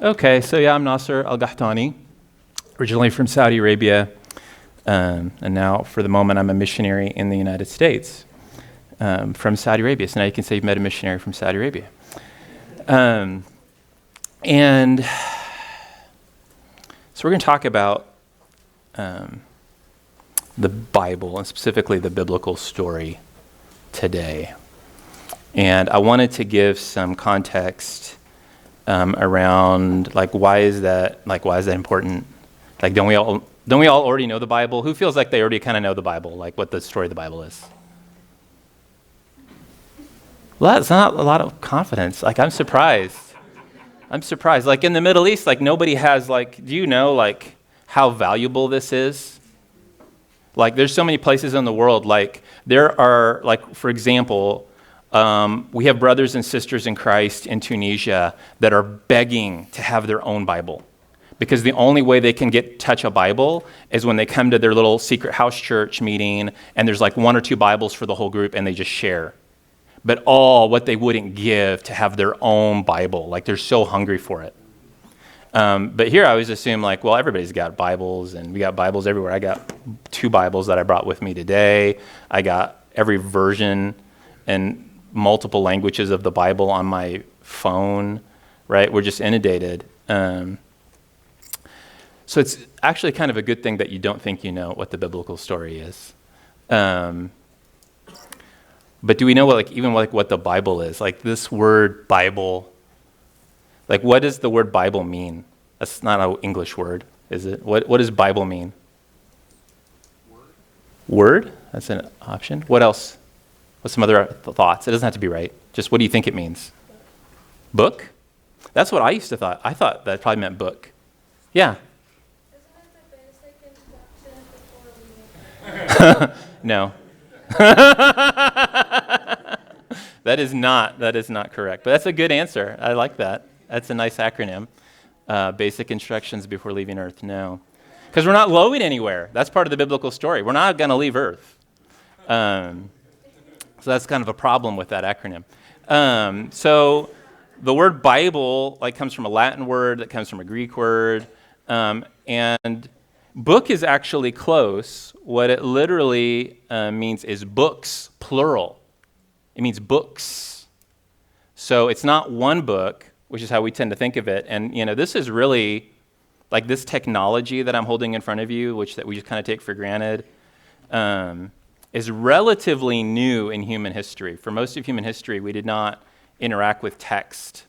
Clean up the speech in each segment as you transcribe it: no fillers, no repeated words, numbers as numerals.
Okay, so yeah, I'm Nasser al-Gahtani, originally from Saudi Arabia, and now for the moment I'm a missionary in the United States from Saudi Arabia. So now you can say you've met a missionary from Saudi Arabia. And so we're going to talk about the Bible, and specifically the biblical story today. And I wanted to give some context around why is that important? Like, don't we all already know the Bible? Who feels like they already kind of know the Bible, like what the story of the Bible is? Well, that's not a lot of confidence. Like, I'm surprised. Like, in the Middle East, like, nobody has, like, do you know, like, how valuable this is? Like, there's so many places in the world, like, there are, like, for example, we have brothers and sisters in Christ in Tunisia that are begging to have their own Bible, because the only way they can touch a Bible is when they come to their little secret house church meeting, and there's like 1 or 2 Bibles for the whole group, and they just share. But all what they wouldn't give to have their own Bible, like they're so hungry for it. But here I always assume, like, well, everybody's got Bibles, and we got Bibles everywhere. I got 2 Bibles that I brought with me today. I got every version and multiple languages of the Bible on my phone, right? We're just inundated. So it's actually kind of a good thing that you don't think you know what the biblical story is. But do we know what the Bible is? Like, this word Bible, like, what does the word Bible mean? That's not an English word, is it? What does Bible mean? Word? That's an option. What else? What's some other thoughts? It doesn't have to be right. Just what do you think it means? Book? That's what I used to thought. I thought that probably meant book. Yeah. Isn't it the basic instruction before we No. That is not correct. But that's a good answer. I like that. That's a nice acronym. Basic instructions before leaving Earth. No. Because we're not going anywhere. That's part of the biblical story. We're not going to leave Earth. So that's kind of a problem with that acronym. So the word Bible comes from a Latin word that comes from a Greek word. And book is actually close. What it literally means is books, plural. It means books. So it's not one book, which is how we tend to think of it. And, this is really, like, this technology that I'm holding in front of you, which that we just kind of take for granted, is relatively new in human history. For most of human history, we did not interact with text,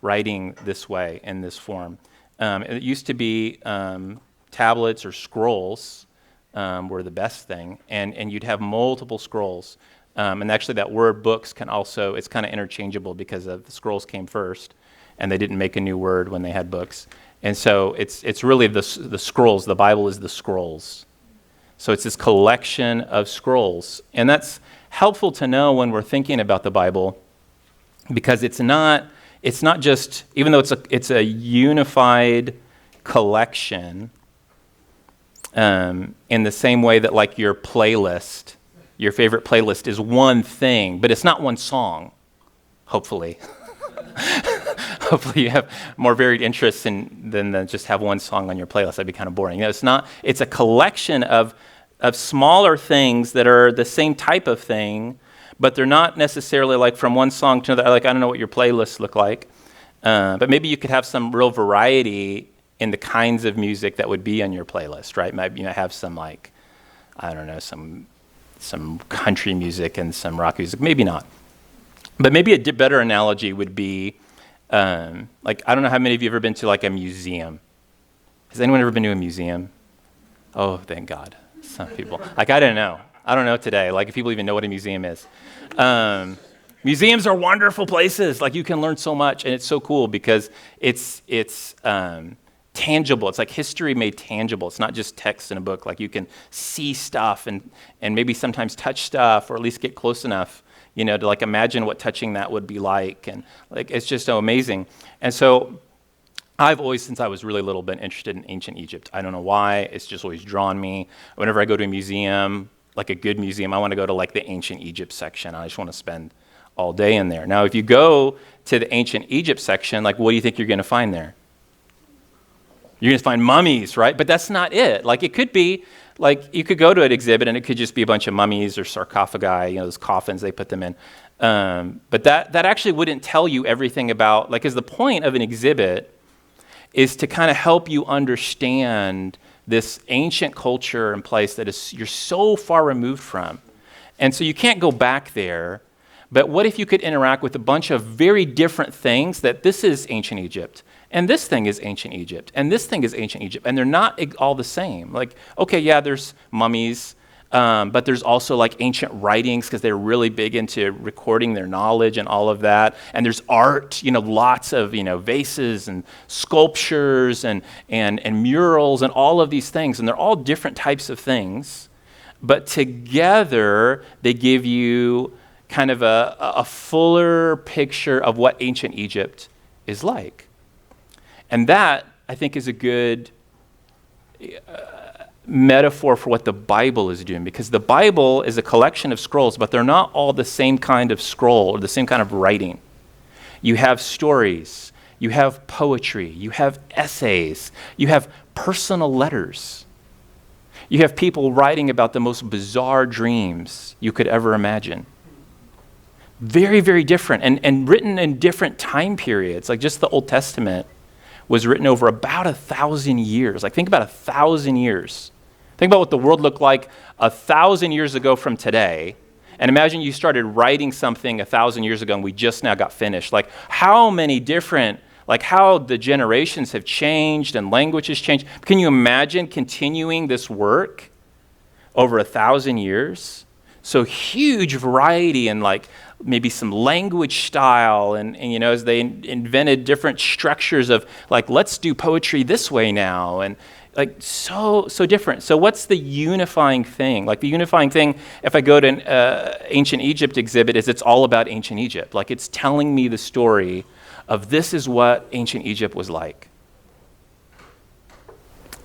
writing this way, in this form. It used to be tablets or scrolls were the best thing, and you'd have multiple scrolls. And actually that word books it's kind of interchangeable, because the scrolls came first, and they didn't make a new word when they had books. And so it's really the scrolls. The Bible is the scrolls. So it's this collection of scrolls. And that's helpful to know when we're thinking about the Bible, because it's not just, even though it's a unified collection, in the same way that, like, your playlist, your favorite playlist is one thing, but it's not one song, hopefully. Hopefully you have more varied interests than just have one song on your playlist. That'd be kind of boring. It's a collection of smaller things that are the same type of thing, but they're not necessarily like from one song to another. Like, I don't know what your playlists look like, but maybe you could have some real variety in the kinds of music that would be on your playlist, right? Maybe have some, like, I don't know, some country music and some rock music. Maybe not. But maybe a better analogy would be, like, I don't know how many of you have ever been to, like, a museum. Has anyone ever been to a museum? Oh, thank God. Some people. Like, I don't know today, like, if people even know what a museum is. Museums are wonderful places. Like, you can learn so much, and it's so cool because it's tangible. It's like history made tangible. It's not just text in a book. Like, you can see stuff and maybe sometimes touch stuff, or at least get close enough, to, like, imagine what touching that would be like. And, like, it's just so amazing. And so I've always, since I was really little, been interested in ancient Egypt. I don't know why. It's just always drawn me. Whenever I go to a museum, like a good museum, I want to go to, like, the ancient Egypt section. I just want to spend all day in there. Now, if you go to the ancient Egypt section, like, what do you think you're going to find there? You're going to find mummies, right? But that's not it. Like it could be, like you could go to an exhibit and it could just be a bunch of mummies or sarcophagi, those coffins they put them in. But that actually wouldn't tell you everything about, like, because the point of an exhibit is to kind of help you understand this ancient culture and place that you're so far removed from. And so you can't go back there. But what if you could interact with a bunch of very different things, that this is ancient Egypt, and this thing is ancient Egypt, and this thing is ancient Egypt, and they're not all the same. Like, okay, yeah, there's mummies, but there's also like ancient writings, because they're really big into recording their knowledge and all of that. And there's art, lots of vases and sculptures and murals and all of these things, and they're all different types of things, but together they give you kind of a fuller picture of what ancient Egypt is like. And that, I think, is a good metaphor for what the Bible is doing, because the Bible is a collection of scrolls, but they're not all the same kind of scroll or the same kind of writing. You have stories, you have poetry, you have essays, you have personal letters. You have people writing about the most bizarre dreams you could ever imagine. Very, very different, and written in different time periods. Like just the Old Testament was written over about 1,000 years. Like think about 1,000 years. Think about what the world looked like 1,000 years ago from today. And imagine you started writing something 1,000 years ago and we just now got finished. Like how many different, like how the generations have changed and languages changed. Can you imagine continuing this work over 1,000 years? So huge variety and like maybe some language style and as they invented different structures of like, let's do poetry this way now, and like so different. So what's the unifying thing? Like the unifying thing, if I go to an ancient Egypt exhibit, is it's all about ancient Egypt. Like it's telling me the story of this is what ancient Egypt was like.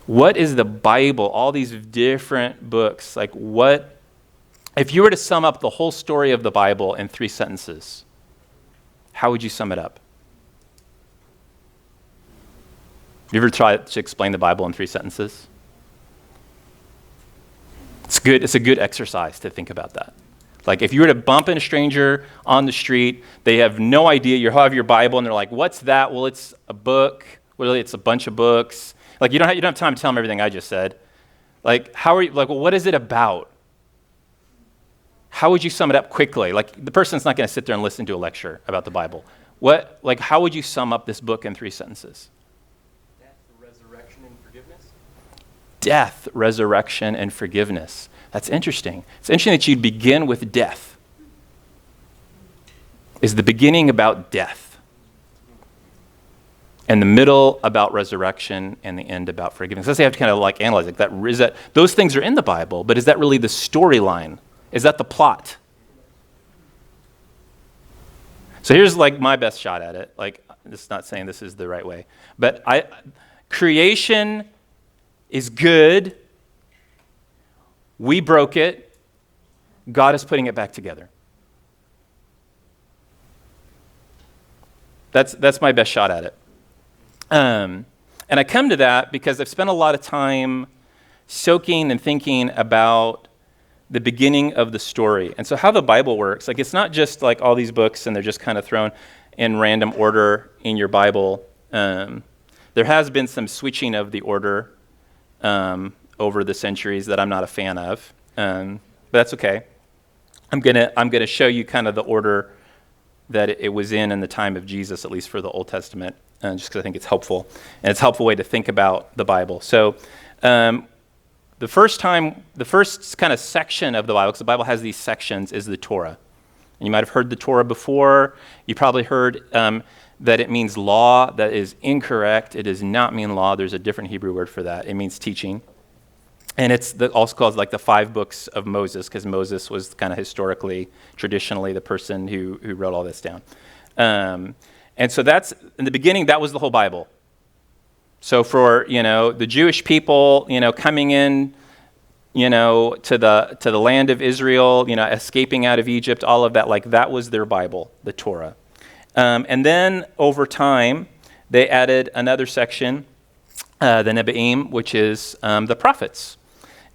What is the Bible? All these different books, like what? If you were to sum up the whole story of the Bible in 3 sentences, how would you sum it up? You ever tried to explain the Bible in 3 sentences? It's good. It's a good exercise to think about that. Like if you were to bump into a stranger on the street, they have no idea you have your Bible, and they're like, "What's that?" Well, it's a book. Well, it's a bunch of books. Like you don't have time to tell them everything I just said. Like how are you? Like, well, what is it about? How would you sum it up quickly? Like the person's not going to sit there and listen to a lecture about the Bible. How would you sum up this book in 3 sentences? Death, resurrection, and forgiveness. Death, resurrection, and forgiveness. That's interesting. It's interesting that you'd begin with death. Is the beginning about death, and the middle about resurrection, and the end about forgiveness. So you have to kind of like analyze it. Is that those things are in the Bible, but is that really the storyline? Is that the plot? So here's like my best shot at it. Like, this is not saying this is the right way, but creation is good. We broke it. God is putting it back together. That's my best shot at it. And I come to that because I've spent a lot of time soaking and thinking about the beginning of the story. And so how the Bible works, like it's not just like all these books and they're just kind of thrown in random order in your Bible. There has been some switching of the order over the centuries that I'm not a fan of, but that's okay. I'm gonna show you kind of the order that it was in the time of Jesus, at least for the Old Testament, just because I think it's helpful, and it's a helpful way to think about the Bible. So the first kind of section of the Bible, because the Bible has these sections, is the Torah. And you might have heard the Torah before. You probably heard that it means law. That is incorrect. It does not mean law. There's a different Hebrew word for that. It means teaching. And it's also called like the 5 books of Moses, because Moses was kind of historically, traditionally, the person who wrote all this down. And so that's, in the beginning, that was the whole Bible. So for, the Jewish people, coming in, to the land of Israel, escaping out of Egypt, all of that, like that was their Bible, the Torah. And then over time, they added another section the Nebi'im, which is the prophets.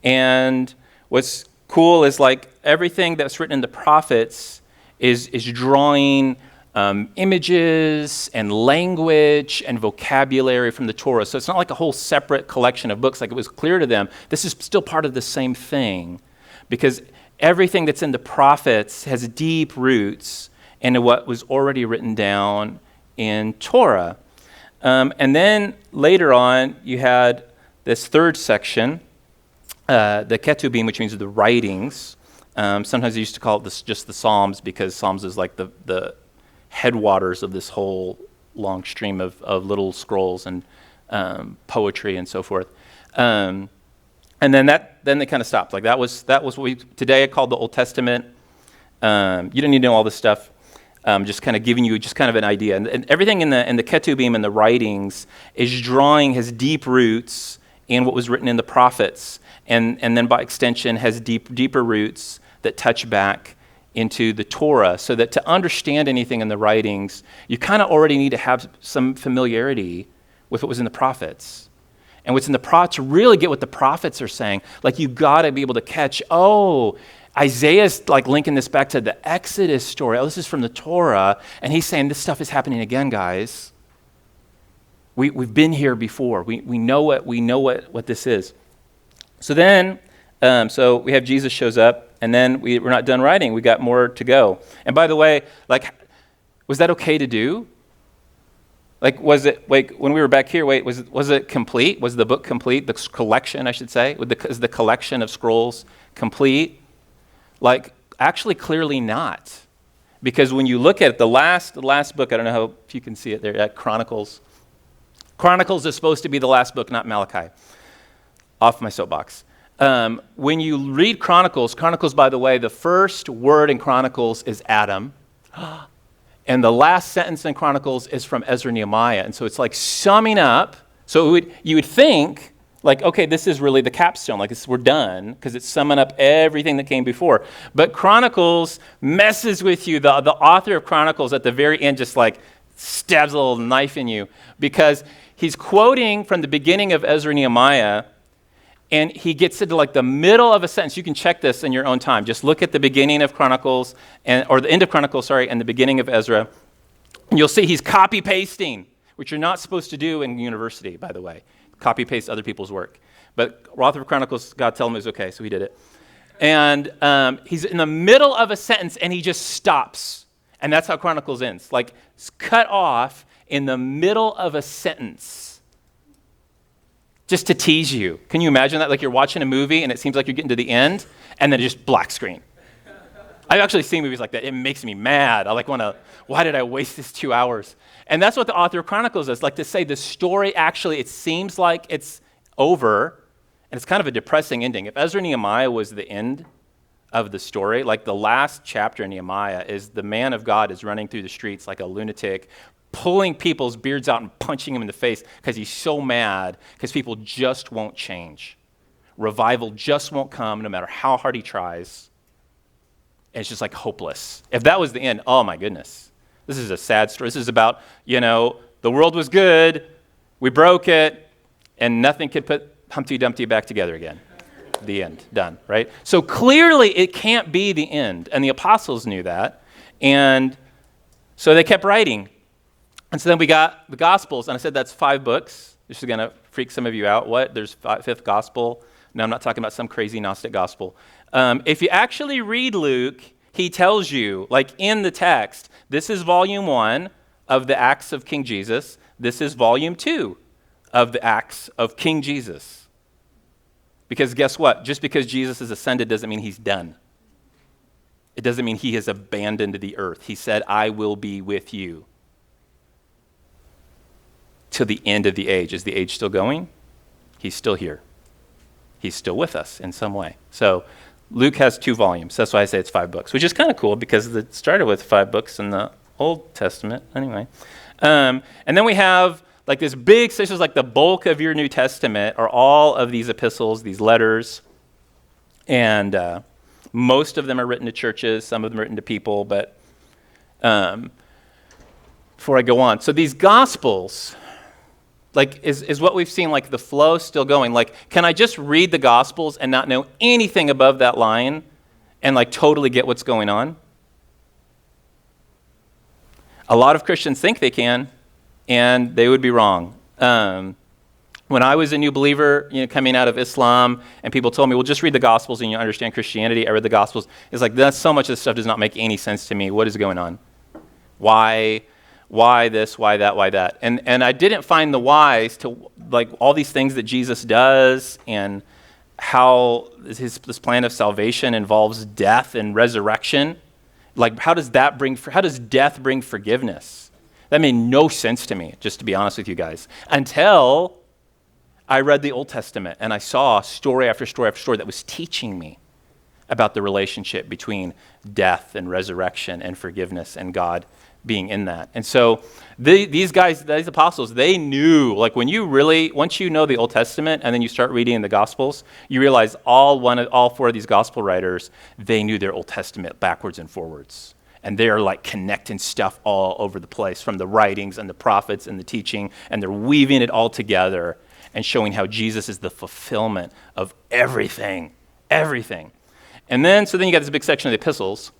And what's cool is like everything that's written in the prophets is drawing images and language and vocabulary from the Torah. So it's not like a whole separate collection of books. Like it was clear to them, this is still part of the same thing, because everything that's in the prophets has deep roots into what was already written down in Torah. And then later on, you had this third section, the ketubim, which means the writings. Sometimes they used to call it this, just the Psalms, because Psalms is like the headwaters of this whole long stream of little scrolls and poetry and so forth. And then they kind of stopped. Like that was what we today called the Old Testament. You don't need to know all this stuff. Just kind of giving you just kind of an idea. And everything in the ketubim and the writings has deep roots in what was written in the prophets, and then by extension has deeper roots that touch back into the Torah, so that to understand anything in the writings, you kind of already need to have some familiarity with what was in the prophets. And what's in the prophets, to really get what the prophets are saying, like you got to be able to catch, Isaiah's like linking this back to the Exodus story. Oh, this is from the Torah. And he's saying this stuff is happening again, guys. We've been here before. We know what this is. So then, so we have Jesus shows up, and then we're not done writing. We got more to go. And by the way, like, was that okay to do? Like, was it, like, when we were back here, was it complete? Was the book complete? The collection, I should say? Is the collection of scrolls complete? Like, actually, clearly not. Because when you look at the last book, I don't know if you can see it there, at Chronicles. Chronicles is supposed to be the last book, not Malachi. Off my soapbox. When you read Chronicles, by the way, the first word in Chronicles is Adam. And the last sentence in Chronicles is from Ezra and Nehemiah. And so it's like summing up. So you would think, like, okay, this is really the capstone. Like, we're done, because it's summing up everything that came before. But Chronicles messes with you. The author of Chronicles at the very end just like stabs a little knife in you, because he's quoting from the beginning of Ezra and Nehemiah, and he gets into like the middle of a sentence. You can check this in your own time. Just look at the beginning of Chronicles, or the end of Chronicles, and the beginning of Ezra. And you'll see he's copy-pasting, which you're not supposed to do in university, by the way. Copy-paste other people's work. But author of Chronicles, God told him it was okay, so he did it. And he's in the middle of a sentence, and he just stops. And that's how Chronicles ends. Like, it's cut off in the middle of a sentence, just to tease you. Can you imagine that? Like, you're watching a movie, and it seems like you're getting to the end, and then just black screen. I've actually seen movies like that. It makes me mad. I like want to, why did I waste this 2 hours? And that's what the author of Chronicles does. Like, to say the story actually, it seems like it's over, and it's kind of a depressing ending. If Ezra and Nehemiah was the end of the story, like the last chapter in Nehemiah is the man of God is running through the streets like a lunatic, pulling people's beards out and punching them in the face because he's so mad because people just won't change. Revival just won't come no matter how hard he tries. And it's just like hopeless. If that was the end, oh my goodness. This is a sad story. This is about, the world was good, we broke it, and nothing could put Humpty Dumpty back together again. The end, done, right? So clearly it can't be the end, and the apostles knew that, and so they kept writing. And so then we got the Gospels, and I said that's 5 books. This is going to freak some of you out. What? There's 5th Gospel? No, I'm not talking about some crazy Gnostic gospel. If you actually read Luke, he tells you, like in the text, this is volume 1 of the Acts of King Jesus. This is volume 2 of the Acts of King Jesus. Because guess what? Just because Jesus has ascended doesn't mean he's done. It doesn't mean he has abandoned the earth. He said, I will be with you till the end of the age. Is the age still going? He's still here. He's still with us in some way. So Luke has 2 volumes. That's why I say it's 5 books, which is kind of cool because it started with 5 books in the Old Testament. Anyway. And then we have like this big, this is like the bulk of your New Testament are all of these epistles, these letters. And most of them are written to churches. Some of them are written to people. But before I go on, so these Gospels, Like, is what we've seen, like, the flow still going? Like, can I just read the Gospels and not know anything above that line and, like, totally get what's going on? A lot of Christians think they can, and they would be wrong. When I was a new believer, coming out of Islam, and people told me, well, just read the Gospels and you understand Christianity. I read the Gospels. It's like, that's so much of this stuff does not make any sense to me. What is going on? Why this, why that, why that? And I didn't find the whys to, like, all these things that Jesus does and how this plan of salvation involves death and resurrection. Like, how does death bring forgiveness? That made no sense to me, just to be honest with you guys, until I read the Old Testament and I saw story after story after story that was teaching me about the relationship between death and resurrection and forgiveness and God being in that. And so these apostles, they knew, like, once you know the Old Testament and then you start reading the Gospels, you realize all four of these Gospel writers, they knew their Old Testament backwards and forwards. And they're, like, connecting stuff all over the place from the writings and the prophets and the teaching, and they're weaving it all together and showing how Jesus is the fulfillment of everything. And then you got this big section of the epistles.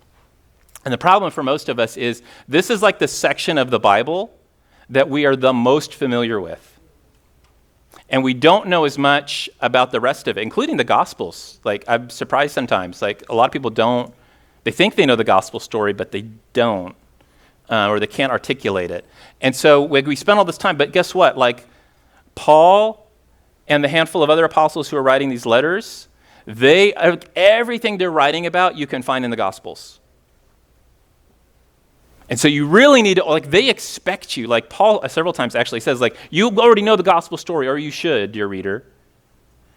And the problem for most of us is this is like the section of the Bible that we are the most familiar with. And we don't know as much about the rest of it, including the Gospels. Like, I'm surprised sometimes. Like, a lot of people don't. They think they know the Gospel story, but they don't. Or they can't articulate it. And so we spend all this time, but guess what? Like, Paul and the handful of other apostles who are writing these letters, everything they're writing about, you can find in the Gospels. And so you really need to, like, they expect you, like Paul several times actually says, like, you already know the gospel story, or you should, dear reader,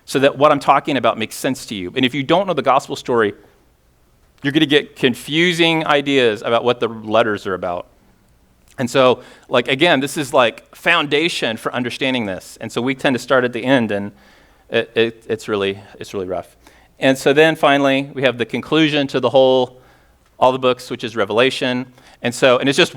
so that what I'm talking about makes sense to you. And if you don't know the gospel story, you're going to get confusing ideas about what the letters are about. And so, like, again, this is like foundation for understanding this. And so we tend to start at the end, and it's really rough. And so then finally, we have the conclusion to all the books, which is Revelation. And it's just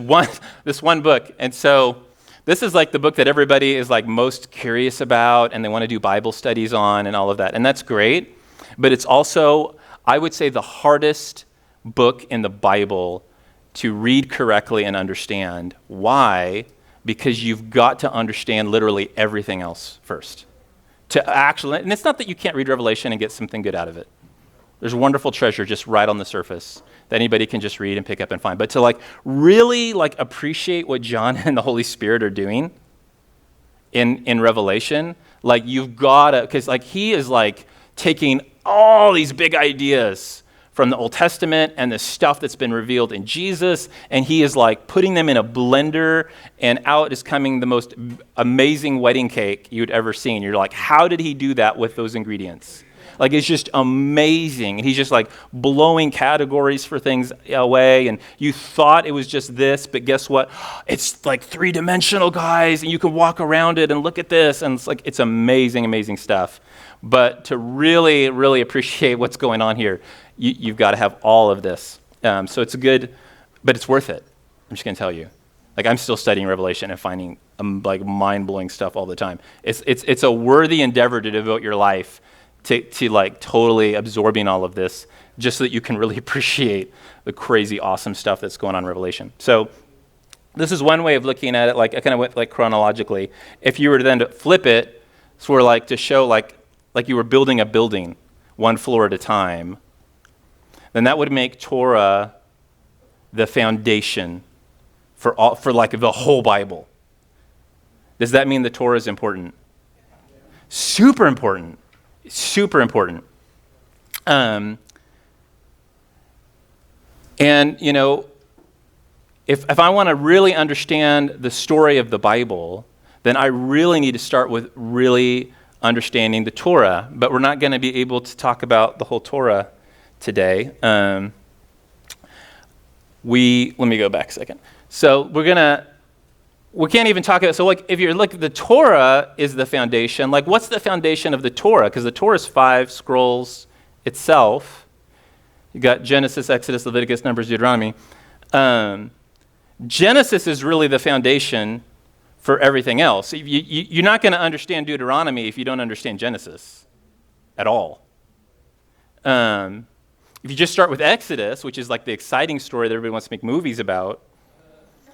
this one book. And so this is like the book that everybody is, like, most curious about and they want to do Bible studies on and all of that. And that's great. But it's also, I would say, the hardest book in the Bible to read correctly and understand. Why? Because you've got to understand literally everything else first. And it's not that you can't read Revelation and get something good out of it. There's wonderful treasure just right on the surface that anybody can just read and pick up and find. But to, like, really, like, appreciate what John and the Holy Spirit are doing in Revelation, like, you've got to, because, like, he is, like, taking all these big ideas from the Old Testament and the stuff that's been revealed in Jesus, and he is, like, putting them in a blender, and out is coming the most amazing wedding cake you'd ever seen. You're like, how did he do that with those ingredients? Like, it's just amazing. And he's just, like, blowing categories for things away. And you thought it was just this, but guess what? It's, like, three-dimensional, guys, and you can walk around it and look at this. And it's amazing, amazing stuff. But to really, really appreciate what's going on here, you've got to have all of this. So it's good, but it's worth it. I'm just going to tell you. Like, I'm still studying Revelation and finding, like, mind-blowing stuff all the time. It's a worthy endeavor to devote your life to like totally absorbing all of this, just so that you can really appreciate the crazy awesome stuff that's going on in Revelation. So this is one way of looking at it. Like, I kind of went, like, chronologically. If you were then to flip it, sort of like to show like you were building a building one floor at a time, then that would make Torah the foundation for like the whole Bible. Does that mean the Torah is important? Super important. Super important. And, you know, if I want to really understand the story of the Bible, then I really need to start with really understanding the Torah. But we're not going to be able to talk about the whole Torah today. Let me go back a second. So we can't even talk about, so, like, if you're looking, the Torah is the foundation. Like, what's the foundation of the Torah? Because the Torah is 5 scrolls itself. You got Genesis, Exodus, Leviticus, Numbers, Deuteronomy. Genesis is really the foundation for everything else. You're not going to understand Deuteronomy if you don't understand Genesis at all. If you just start with Exodus, which is like the exciting story that everybody wants to make movies about,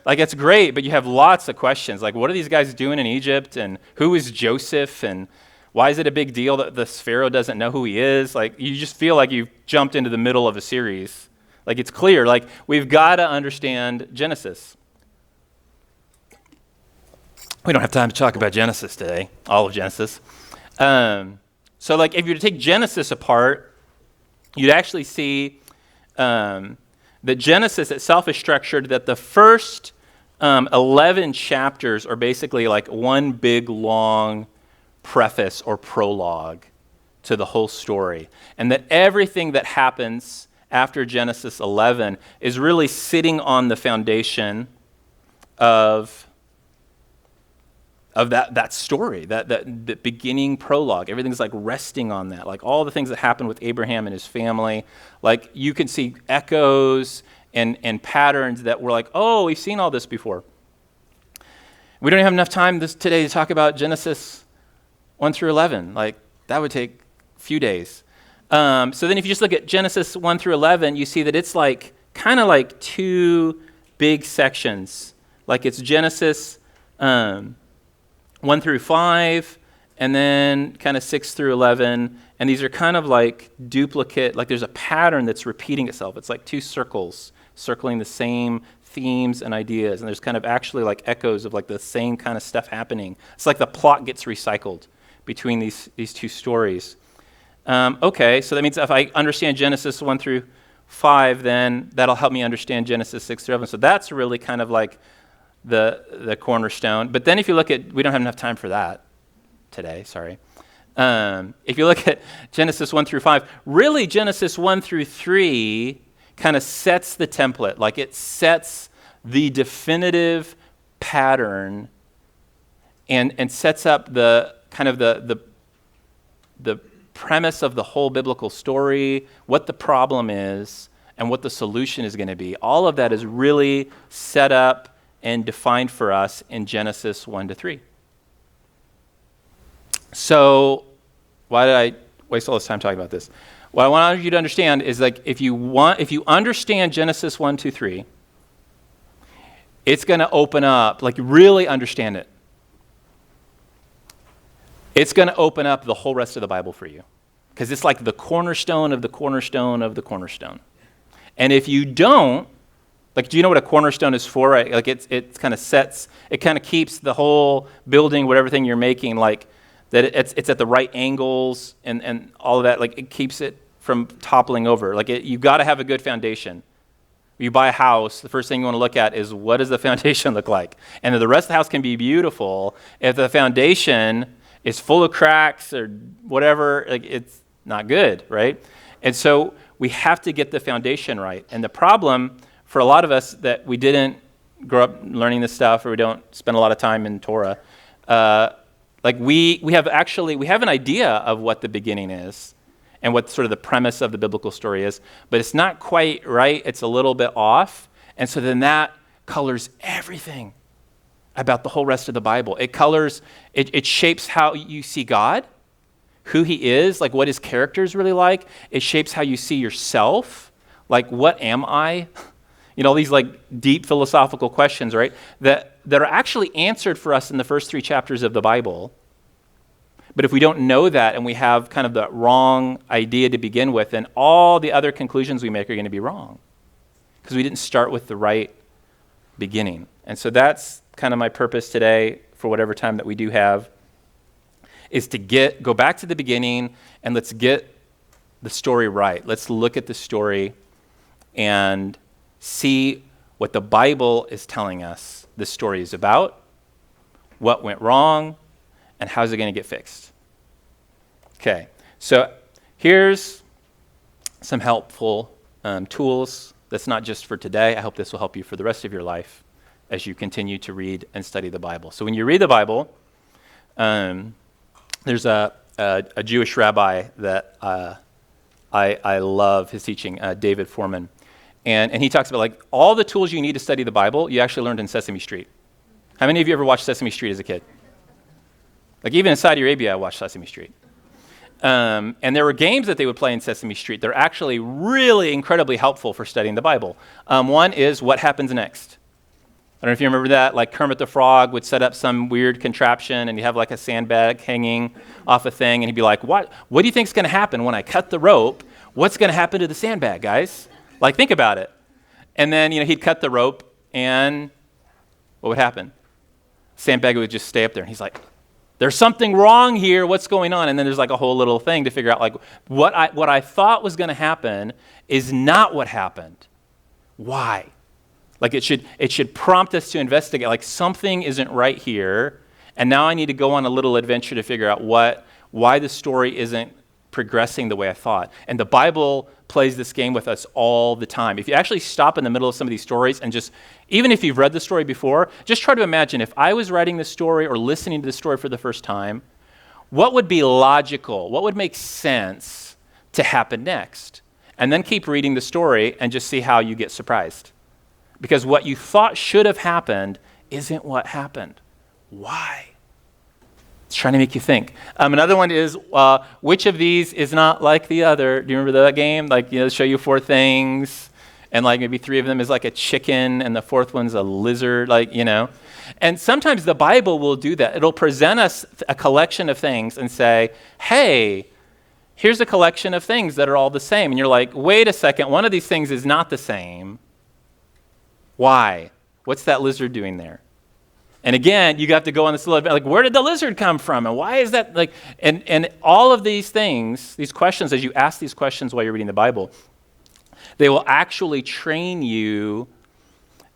like it's great, but you have lots of questions. Like, what are these guys doing in Egypt? And who is Joseph? And why is it a big deal that the Pharaoh doesn't know who he is? Like, you just feel like you've jumped into the middle of a series. Like, it's clear. Like, we've got to understand Genesis. We don't have time to talk about Genesis today, all of Genesis. So, like, if you were to take Genesis apart, you'd actually see that Genesis itself is structured that the first 11 chapters are basically like one big long preface or prologue to the whole story. And that everything that happens after Genesis 11 is really sitting on the foundation of that story, that beginning prologue. Everything's like resting on that. Like all the things that happened with Abraham and his family, like you can see echoes and patterns that were like, oh, we've seen all this before. We don't have enough time today to talk about Genesis 1 through 11. Like that would take a few days. So then if you just look at Genesis 1 through 11, you see that it's like kind of like two big sections. Like it's Genesis 1 through 5, and then kind of 6 through 11. And these are kind of like duplicate, like there's a pattern that's repeating itself. It's like two circles circling the same themes and ideas. And there's kind of actually like echoes of like the same kind of stuff happening. It's like the plot gets recycled between these two stories. Okay, so that means if I understand Genesis 1 through 5, then that'll help me understand Genesis 6 through 11. So that's really kind of like the cornerstone. But then if you look at, we don't have enough time for that today, sorry. If you look at Genesis 1 through 5, really Genesis 1 through 3 kind of sets the template, like it sets the definitive pattern and sets up the kind of the premise of the whole biblical story, what the problem is, and what the solution is going to be. All of that is really set up and defined for us in Genesis 1 to 3. So why did I waste all this time talking about this? What I want you to understand is like if you understand Genesis 1, 2, 3, it's going to open up, like really understand it. It's going to open up the whole rest of the Bible for you. Because it's like the cornerstone of the cornerstone of the cornerstone. And if you don't, like, do you know what a cornerstone is for? Right? Like it kind of sets, it kind of keeps the whole building, whatever thing you're making, like that it's at the right angles and all of that. Like it keeps it from toppling over. Like you've got to have a good foundation. You buy a house, the first thing you want to look at is what does the foundation look like? And the rest of the house can be beautiful. If the foundation is full of cracks or whatever, like it's not good, right? And so we have to get the foundation right. And the problem for a lot of us that we didn't grow up learning this stuff or we don't spend a lot of time in Torah, like we have an idea of what the beginning is and what sort of the premise of the biblical story is, but it's not quite right. It's a little bit off. And so then that colors everything about the whole rest of the Bible. It shapes how you see God, who he is, like what his character is really like. It shapes how you see yourself, like what am I? You know, these like deep philosophical questions, right? That are actually answered for us in the first 3 chapters of the Bible. But if we don't know that and we have kind of the wrong idea to begin with, then all the other conclusions we make are going to be wrong because we didn't start with the right beginning. And so that's kind of my purpose today for whatever time that we do have, is to go back to the beginning and let's get the story right. Let's look at the story and see what the Bible is telling us this story is about, what went wrong, and how's it going to get fixed. Okay, so here's some helpful tools. That's not just for today. I hope this will help you for the rest of your life as you continue to read and study the Bible. So when you read the Bible, there's a Jewish rabbi that I love his teaching, David Foreman. And he talks about like all the tools you need to study the Bible, you actually learned in Sesame Street. How many of you ever watched Sesame Street as a kid? Like even in Saudi Arabia, I watched Sesame Street. And there were games that they would play in Sesame Street. They're actually really incredibly helpful for studying the Bible. One is what happens next. I don't know if you remember that. Like Kermit the Frog would set up some weird contraption, and he'd have like a sandbag hanging off a thing, and he'd be like, "What do you think's going to happen when I cut the rope? What's going to happen to the sandbag, guys? Like, think about it." And then he'd cut the rope, and what would happen? Sandbag would just stay up there, and he's like, "There's something wrong here. What's going on?" And then there's like a whole little thing to figure out, like, what I thought was going to happen is not what happened. Why? Like it should prompt us to investigate, like something isn't right here, and now I need to go on a little adventure to figure out why the story isn't progressing the way I thought. And the Bible plays this game with us all the time. If you actually stop in the middle of some of these stories and just, even if you've read the story before, just try to imagine if I was writing this story or listening to the story for the first time, what would be logical? What would make sense to happen next? And then keep reading the story and just see how you get surprised. Because what you thought should have happened isn't what happened. Why? It's trying to make you think. Another one is, which of these is not like the other? Do you remember that game? Like, show you 4 things, and like maybe 3 of them is like a chicken, and the 4th one's a lizard, And sometimes the Bible will do that. It'll present us a collection of things and say, hey, here's a collection of things that are all the same. And you're like, wait a second, one of these things is not the same. Why? What's that lizard doing there? And again, you have to go on this little, like, where did the lizard come from? And why is that? And all of these things, these questions, as you ask these questions while you're reading the Bible, they will actually train you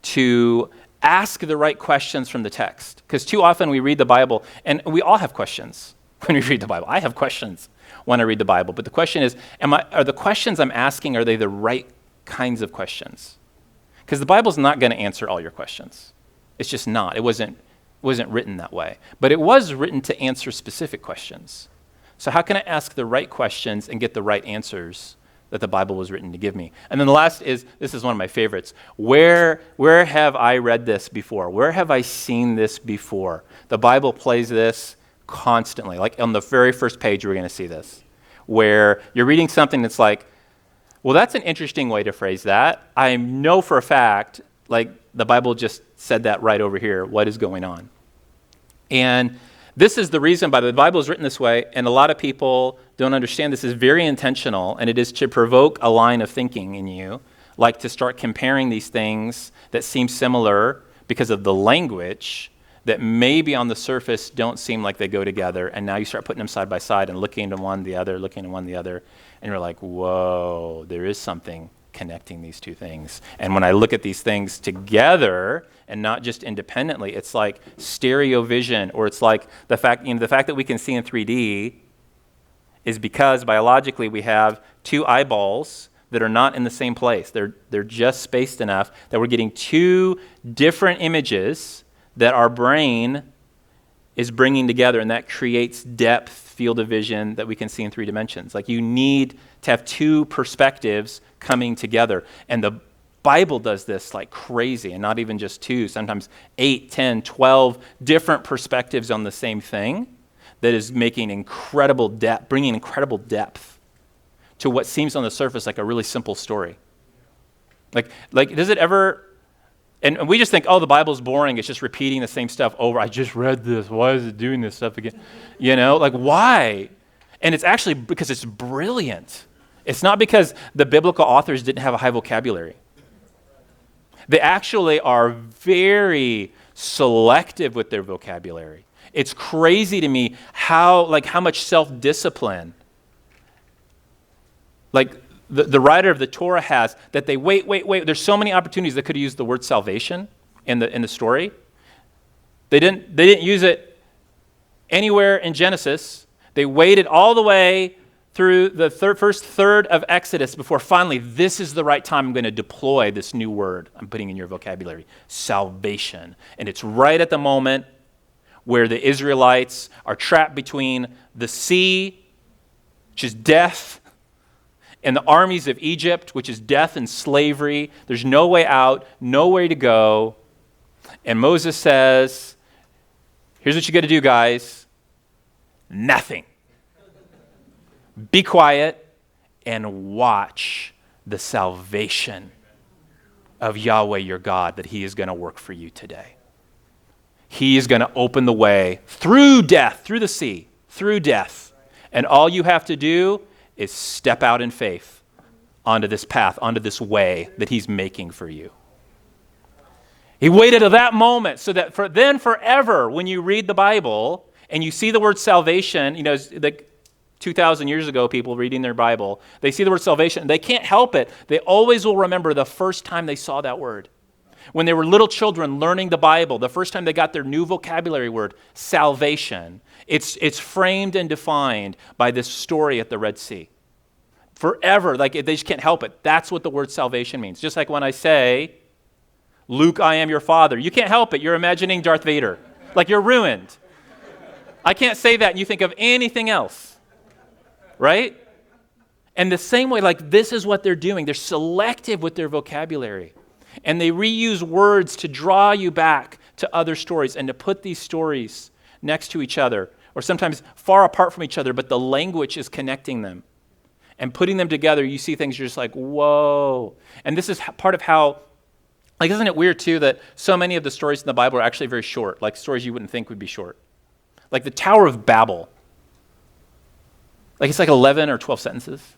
to ask the right questions from the text. Because too often we read the Bible, and we all have questions when we read the Bible. I have questions when I read the Bible. But the question is, are the questions I'm asking, are they the right kinds of questions? Because the Bible's not going to answer all your questions. It's just not. It wasn't written that way. But it was written to answer specific questions. So how can I ask the right questions and get the right answers that the Bible was written to give me? And then the last is, this is one of my favorites. Where have I read this before? Where have I seen this before? The Bible plays this constantly. Like on the very first page, we're going to see this. Where you're reading something that's like, well, that's an interesting way to phrase that. I know for a fact, like the Bible just said that right over here. What is going on? And this is the reason the Bible is written this way, and a lot of people don't understand this is very intentional, and it is to provoke a line of thinking in you, like to start comparing these things that seem similar because of the language that maybe on the surface don't seem like they go together, and now you start putting them side by side and looking into one, the other, looking into one, the other, and you're like, whoa, there is something connecting these two things. And when I look at these things together and not just independently, it's like stereo vision, or it's like the fact that we can see in 3D is because biologically we have 2 eyeballs that are not in the same place. They're just spaced enough that we're getting 2 different images that our brain is bringing together, and that creates depth, field of vision that we can see in 3 dimensions. Like you need to have 2 perspectives coming together. And the Bible does this like crazy, and not even just 2, sometimes 8, 10, 12 different perspectives on the same thing that is making incredible depth, bringing incredible depth to what seems on the surface like a really simple story. Like does it ever, and we just think, oh, the Bible's boring, it's just repeating the same stuff over. I just read this, why is it doing this stuff again? Like why? And it's actually because it's brilliant. It's not because the biblical authors didn't have a high vocabulary. They actually are very selective with their vocabulary. It's crazy to me how much self-discipline the writer of the Torah has, that they wait. There's so many opportunities they could have used the word salvation in the story. They didn't use it anywhere in Genesis. They waited all the way through the first third of Exodus before finally, this is the right time I'm going to deploy this new word I'm putting in your vocabulary, salvation. And it's right at the moment where the Israelites are trapped between the sea, which is death, and the armies of Egypt, which is death and slavery. There's no way out, no way to go. And Moses says, here's what you got to do, guys. Nothing. Be quiet and watch the salvation of Yahweh your God that he is going to work for you today. He is going to open the way through death, through the sea, through death. And all you have to do is step out in faith onto this path, onto this way that he's making for you. He waited till that moment so that then forever, when you read the Bible and you see the word salvation, you know, like 2,000 years ago, people reading their Bible, they see the word salvation, and they can't help it. They always will remember the first time they saw that word. When they were little children learning the Bible, the first time they got their new vocabulary word, salvation, it's framed and defined by this story at the Red Sea. Forever, like they just can't help it. That's what the word salvation means. Just like when I say, Luke, I am your father. You can't help it. You're imagining Darth Vader. Like you're ruined. I can't say that and you think of anything else. Right? And the same way, like this is what they're doing. They're selective with their vocabulary. And they reuse words to draw you back to other stories and to put these stories next to each other or sometimes far apart from each other, but the language is connecting them. And putting them together, you see things, you're just like, whoa. And this is part of how, like, isn't it weird too that so many of the stories in the Bible are actually very short, like stories you wouldn't think would be short. Like the Tower of Babel. Like it's like 11 or 12 sentences.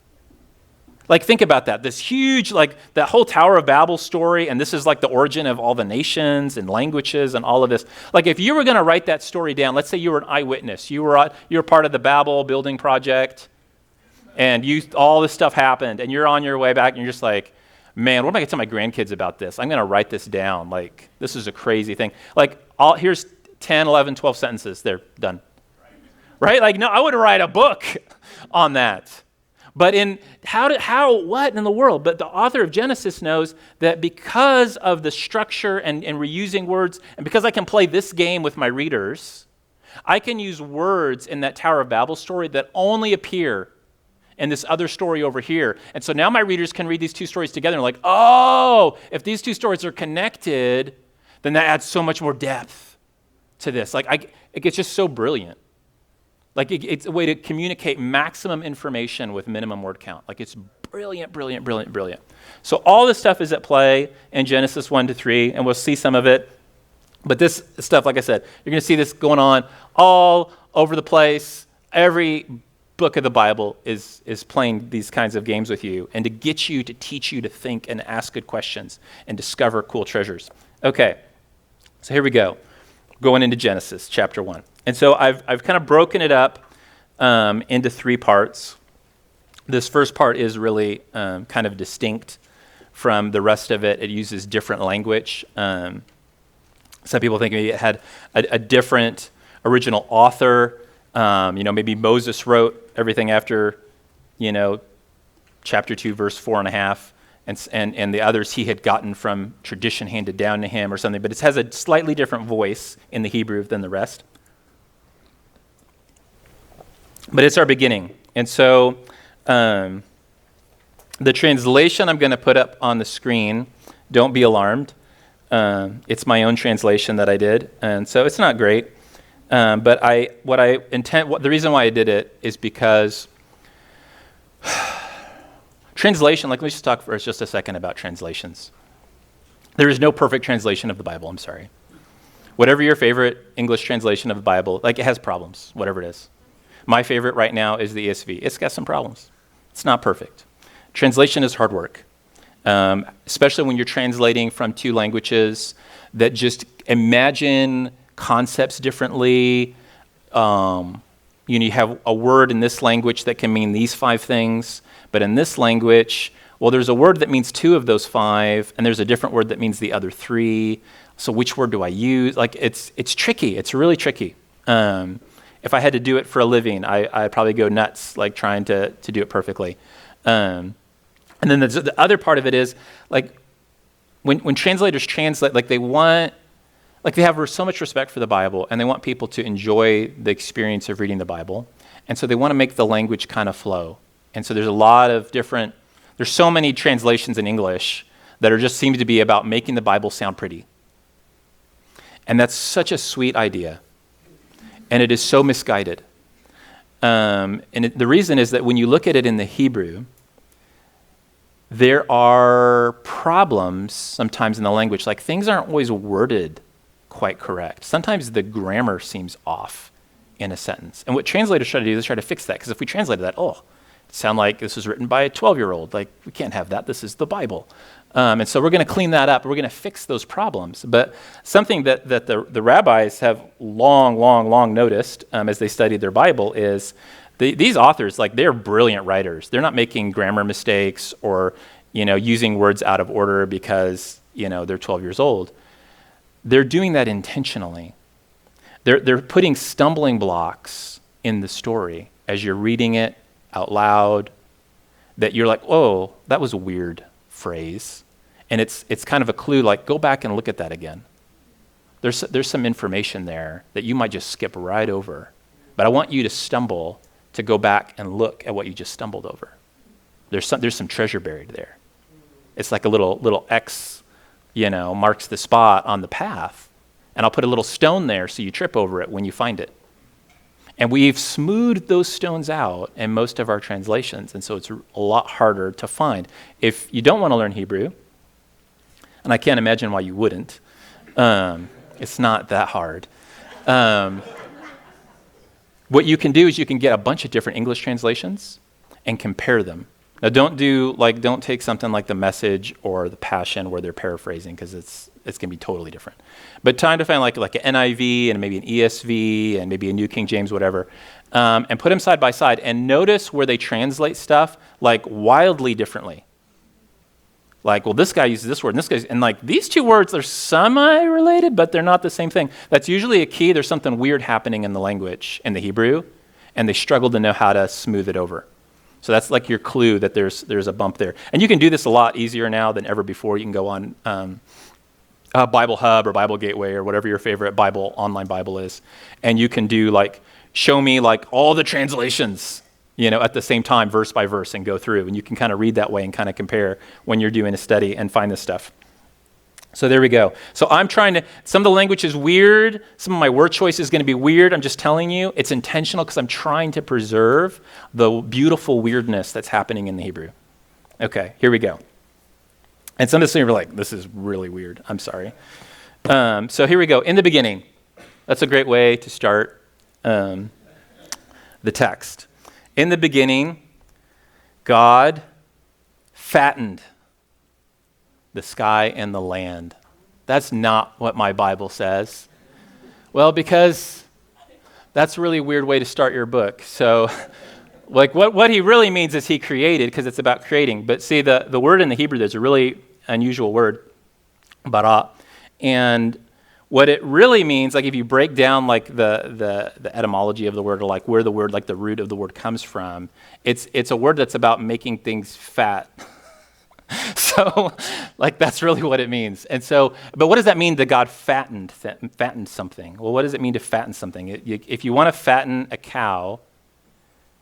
Like think about that. This huge, like that whole Tower of Babel story, and this is like the origin of all the nations and languages and all of this. Like if you were going to write that story down, let's say you were an eyewitness. You were part of the Babel building project, and all this stuff happened, and you're on your way back, and you're just like, man, what am I going to tell my grandkids about this? I'm going to write this down. Like this is a crazy thing. Like here's 10, 11, 12 sentences. They're done. Right? Like, no, I wouldn't write a book on that. But what in the world? But the author of Genesis knows that because of the structure and reusing words, and because I can play this game with my readers, I can use words in that Tower of Babel story that only appear in this other story over here. And so now my readers can read these two stories together and like, oh, if these two stories are connected, then that adds so much more depth to this. Like, it gets just so brilliant. Like it's a way to communicate maximum information with minimum word count. Like it's brilliant, brilliant, brilliant, brilliant. So all this stuff is at play in Genesis 1-3, and we'll see some of it. But this stuff, like I said, you're going to see this going on all over the place. Every book of the Bible is playing these kinds of games with you, and to get you, to teach you to think and ask good questions and discover cool treasures. Okay, so here we go. Going into Genesis chapter 1. And so I've kind of broken it up into three parts. This first part is really kind of distinct from the rest of it. It uses different language. Some people think maybe it had a different original author. Maybe Moses wrote everything after, chapter 2, verse 4.5. And the others he had gotten from tradition handed down to him or something. But it has a slightly different voice in the Hebrew than the rest. But it's our beginning. And so the translation I'm going to put up on the screen, don't be alarmed. It's my own translation that I did. And so it's not great. But the reason why I did it is because translation, let me just talk for just a second about translations. There is no perfect translation of the Bible, I'm sorry. Whatever your favorite English translation of the Bible, like it has problems, whatever it is. My favorite right now is the ESV. It's got some problems. It's not perfect. Translation is hard work, especially when you're translating from two languages that just imagine concepts differently. You have a word in this language that can mean these 5 things, but in this language, well, there's a word that means 2 of those 5, and there's a different word that means the other 3. So which word do I use? Like it's tricky. It's really tricky. If I had to do it for a living, I'd probably go nuts, like trying to do it perfectly. And then the other part of it is, like, when translators translate, like they have so much respect for the Bible, and they want people to enjoy the experience of reading the Bible. And so they want to make the language kind of flow. And so there's so many translations in English that just seem to be about making the Bible sound pretty. And that's such a sweet idea. And it is so misguided. The reason is that when you look at it in the Hebrew, there are problems sometimes in the language. Like things aren't always worded quite correct. Sometimes the grammar seems off in a sentence. And what translators try to do is try to fix that. Because if we translated that, it sound like this was written by a 12-year-old. Like, we can't have that. This is the Bible. And so we're going to clean that up. We're going to fix those problems. But something that the rabbis have long noticed as they studied their Bible is these authors, like, they're brilliant writers. They're not making grammar mistakes or, using words out of order because, they're 12 years old. They're doing that intentionally. They're putting stumbling blocks in the story as you're reading it out loud that you're like, oh, that was a weird phrase. And it's kind of a clue, like, go back and look at that again. There's some information there that you might just skip right over. But I want you to stumble to go back and look at what you just stumbled over. There's some treasure buried there. It's like a little X, marks the spot on the path. And I'll put a little stone there so you trip over it when you find it. And we've smoothed those stones out in most of our translations, and so it's a lot harder to find. If you don't want to learn Hebrew, and I can't imagine why you wouldn't, it's not that hard. What you can do is you can get a bunch of different English translations and compare them. Now, don't take something like the Message or the Passion where they're paraphrasing, because it's going to be totally different. But trying to find like an NIV and maybe an ESV and maybe a New King James, whatever, and put them side by side and notice where they translate stuff like wildly differently. Like, well, this guy uses this word, and this guy's, and like these two words are semi-related, but they're not the same thing. That's usually a key. There's something weird happening in the language, in the Hebrew, and they struggle to know how to smooth it over. So that's like your clue that there's a bump there. And you can do this a lot easier now than ever before. You can go on Bible Hub or Bible Gateway or whatever your favorite online Bible is, and you can do show me all the translations, at the same time, verse by verse, and go through. And you can kind of read that way and kind of compare when you're doing a study and find this stuff. So there we go. So some of the language is weird. Some of my word choice is going to be weird. I'm just telling you, it's intentional because I'm trying to preserve the beautiful weirdness that's happening in the Hebrew. Okay, here we go. And some of this are like, this is really weird. I'm sorry. So here we go. In the beginning. That's a great way to start the text. In the beginning, God fattened the sky and the land. That's not what my Bible says. Well, because that's a really weird way to start your book. So what he really means is he created, because it's about creating. But see, the word in the Hebrew, there's a really unusual word, bara. And what it really means, if you break down the etymology of the word, or where the word, the root of the word comes from, it's a word that's about making things fat. So, that's really what it means. And so, but what does that mean that God fattened something? Well, what does it mean to fatten something? If you want to fatten a cow,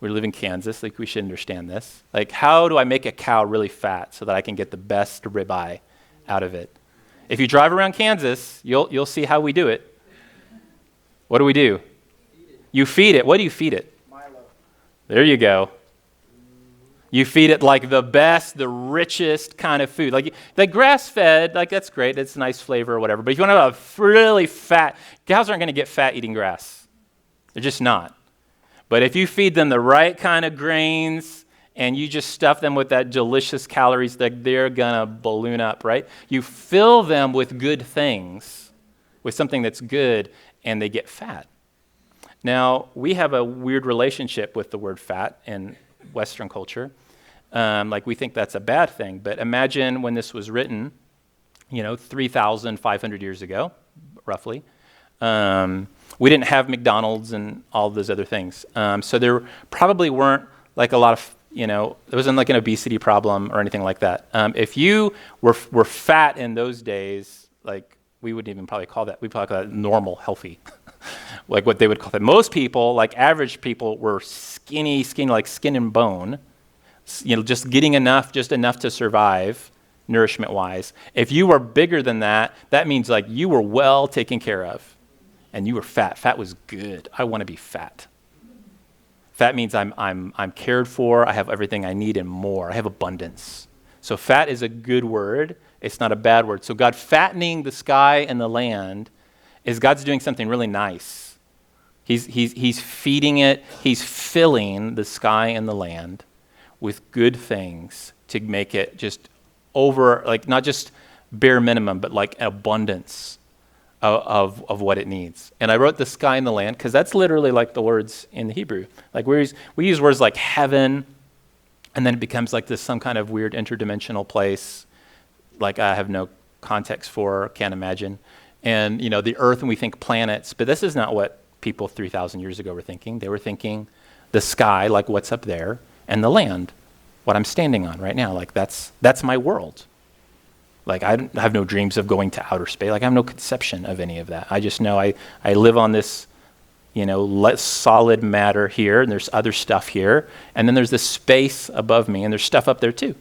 we live in Kansas, we should understand this. How do I make a cow really fat so that I can get the best ribeye out of it? If you drive around Kansas, you'll see how we do it. What do? You feed it. What do you feed it? Milo. There you go. You feed it the best, the richest kind of food. Grass-fed, that's great. It's a nice flavor or whatever. But if you want to have a really fat, cows aren't going to get fat eating grass. They're just not. But if you feed them the right kind of grains and you just stuff them with that delicious calories, they're going to balloon up, right? You fill them with good things, with something that's good, and they get fat. Now, we have a weird relationship with the word fat in Western culture. We think that's a bad thing. But imagine when this was written, 3,500 years ago, roughly. We didn't have McDonald's and all those other things. So there probably weren't a lot of, there wasn't an obesity problem or anything like that. If you were fat in those days, we wouldn't even probably call that, we'd probably call that normal, healthy. What they would call it. Most people, average people, were skinny, like skin and bone, just getting enough to survive, nourishment-wise. If you are bigger than that, that means like you were well taken care of, and you were fat. Fat was good. I want to be fat. Fat means I'm cared for. I have everything I need and more. I have abundance. So fat is a good word. It's not a bad word. So God fattening the sky and the land is God's doing something really nice. He's feeding it. He's filling the sky and the land with good things to make it just over, like not just bare minimum, but like abundance of what it needs. And I wrote the sky and the land because that's literally like the words in the Hebrew. Like we use words like heaven, and then it becomes like this some kind of weird interdimensional place, like I have no context for, can't imagine. And the earth, and we think planets, but this is not what people 3,000 years ago were thinking. They were thinking the sky, like what's up there, and the land, what I'm standing on right now. Like that's my world. Like I have no dreams of going to outer space. Like I have no conception of any of that. I just know I live on this, solid matter here, and there's other stuff here, and then there's this space above me, and there's stuff up there too.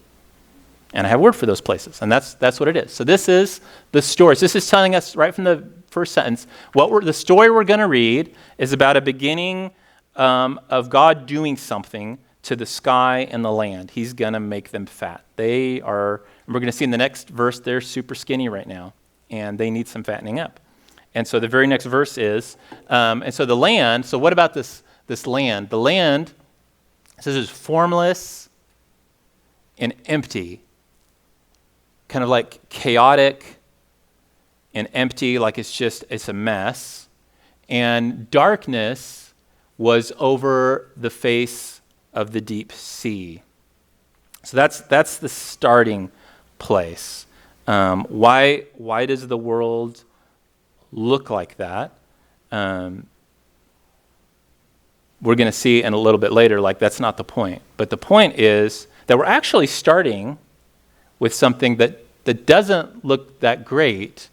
And I have a word for those places, and that's what it is. So this is the story. So this is telling us right from the first sentence, the story we're going to read is about a beginning of God doing something to the sky and the land. He's going to make them fat. We're going to see in the next verse, they're super skinny right now, and they need some fattening up. And so the very next verse is, and so the land, so what about this land? The land, it says it's formless and empty, kind of like chaotic and empty, like it's a mess. And darkness was over the face of the deep sea. So that's the starting place. Why does the world look like that? We're going to see in a little bit later, like that's not the point. But the point is that we're actually starting with something that doesn't look that great.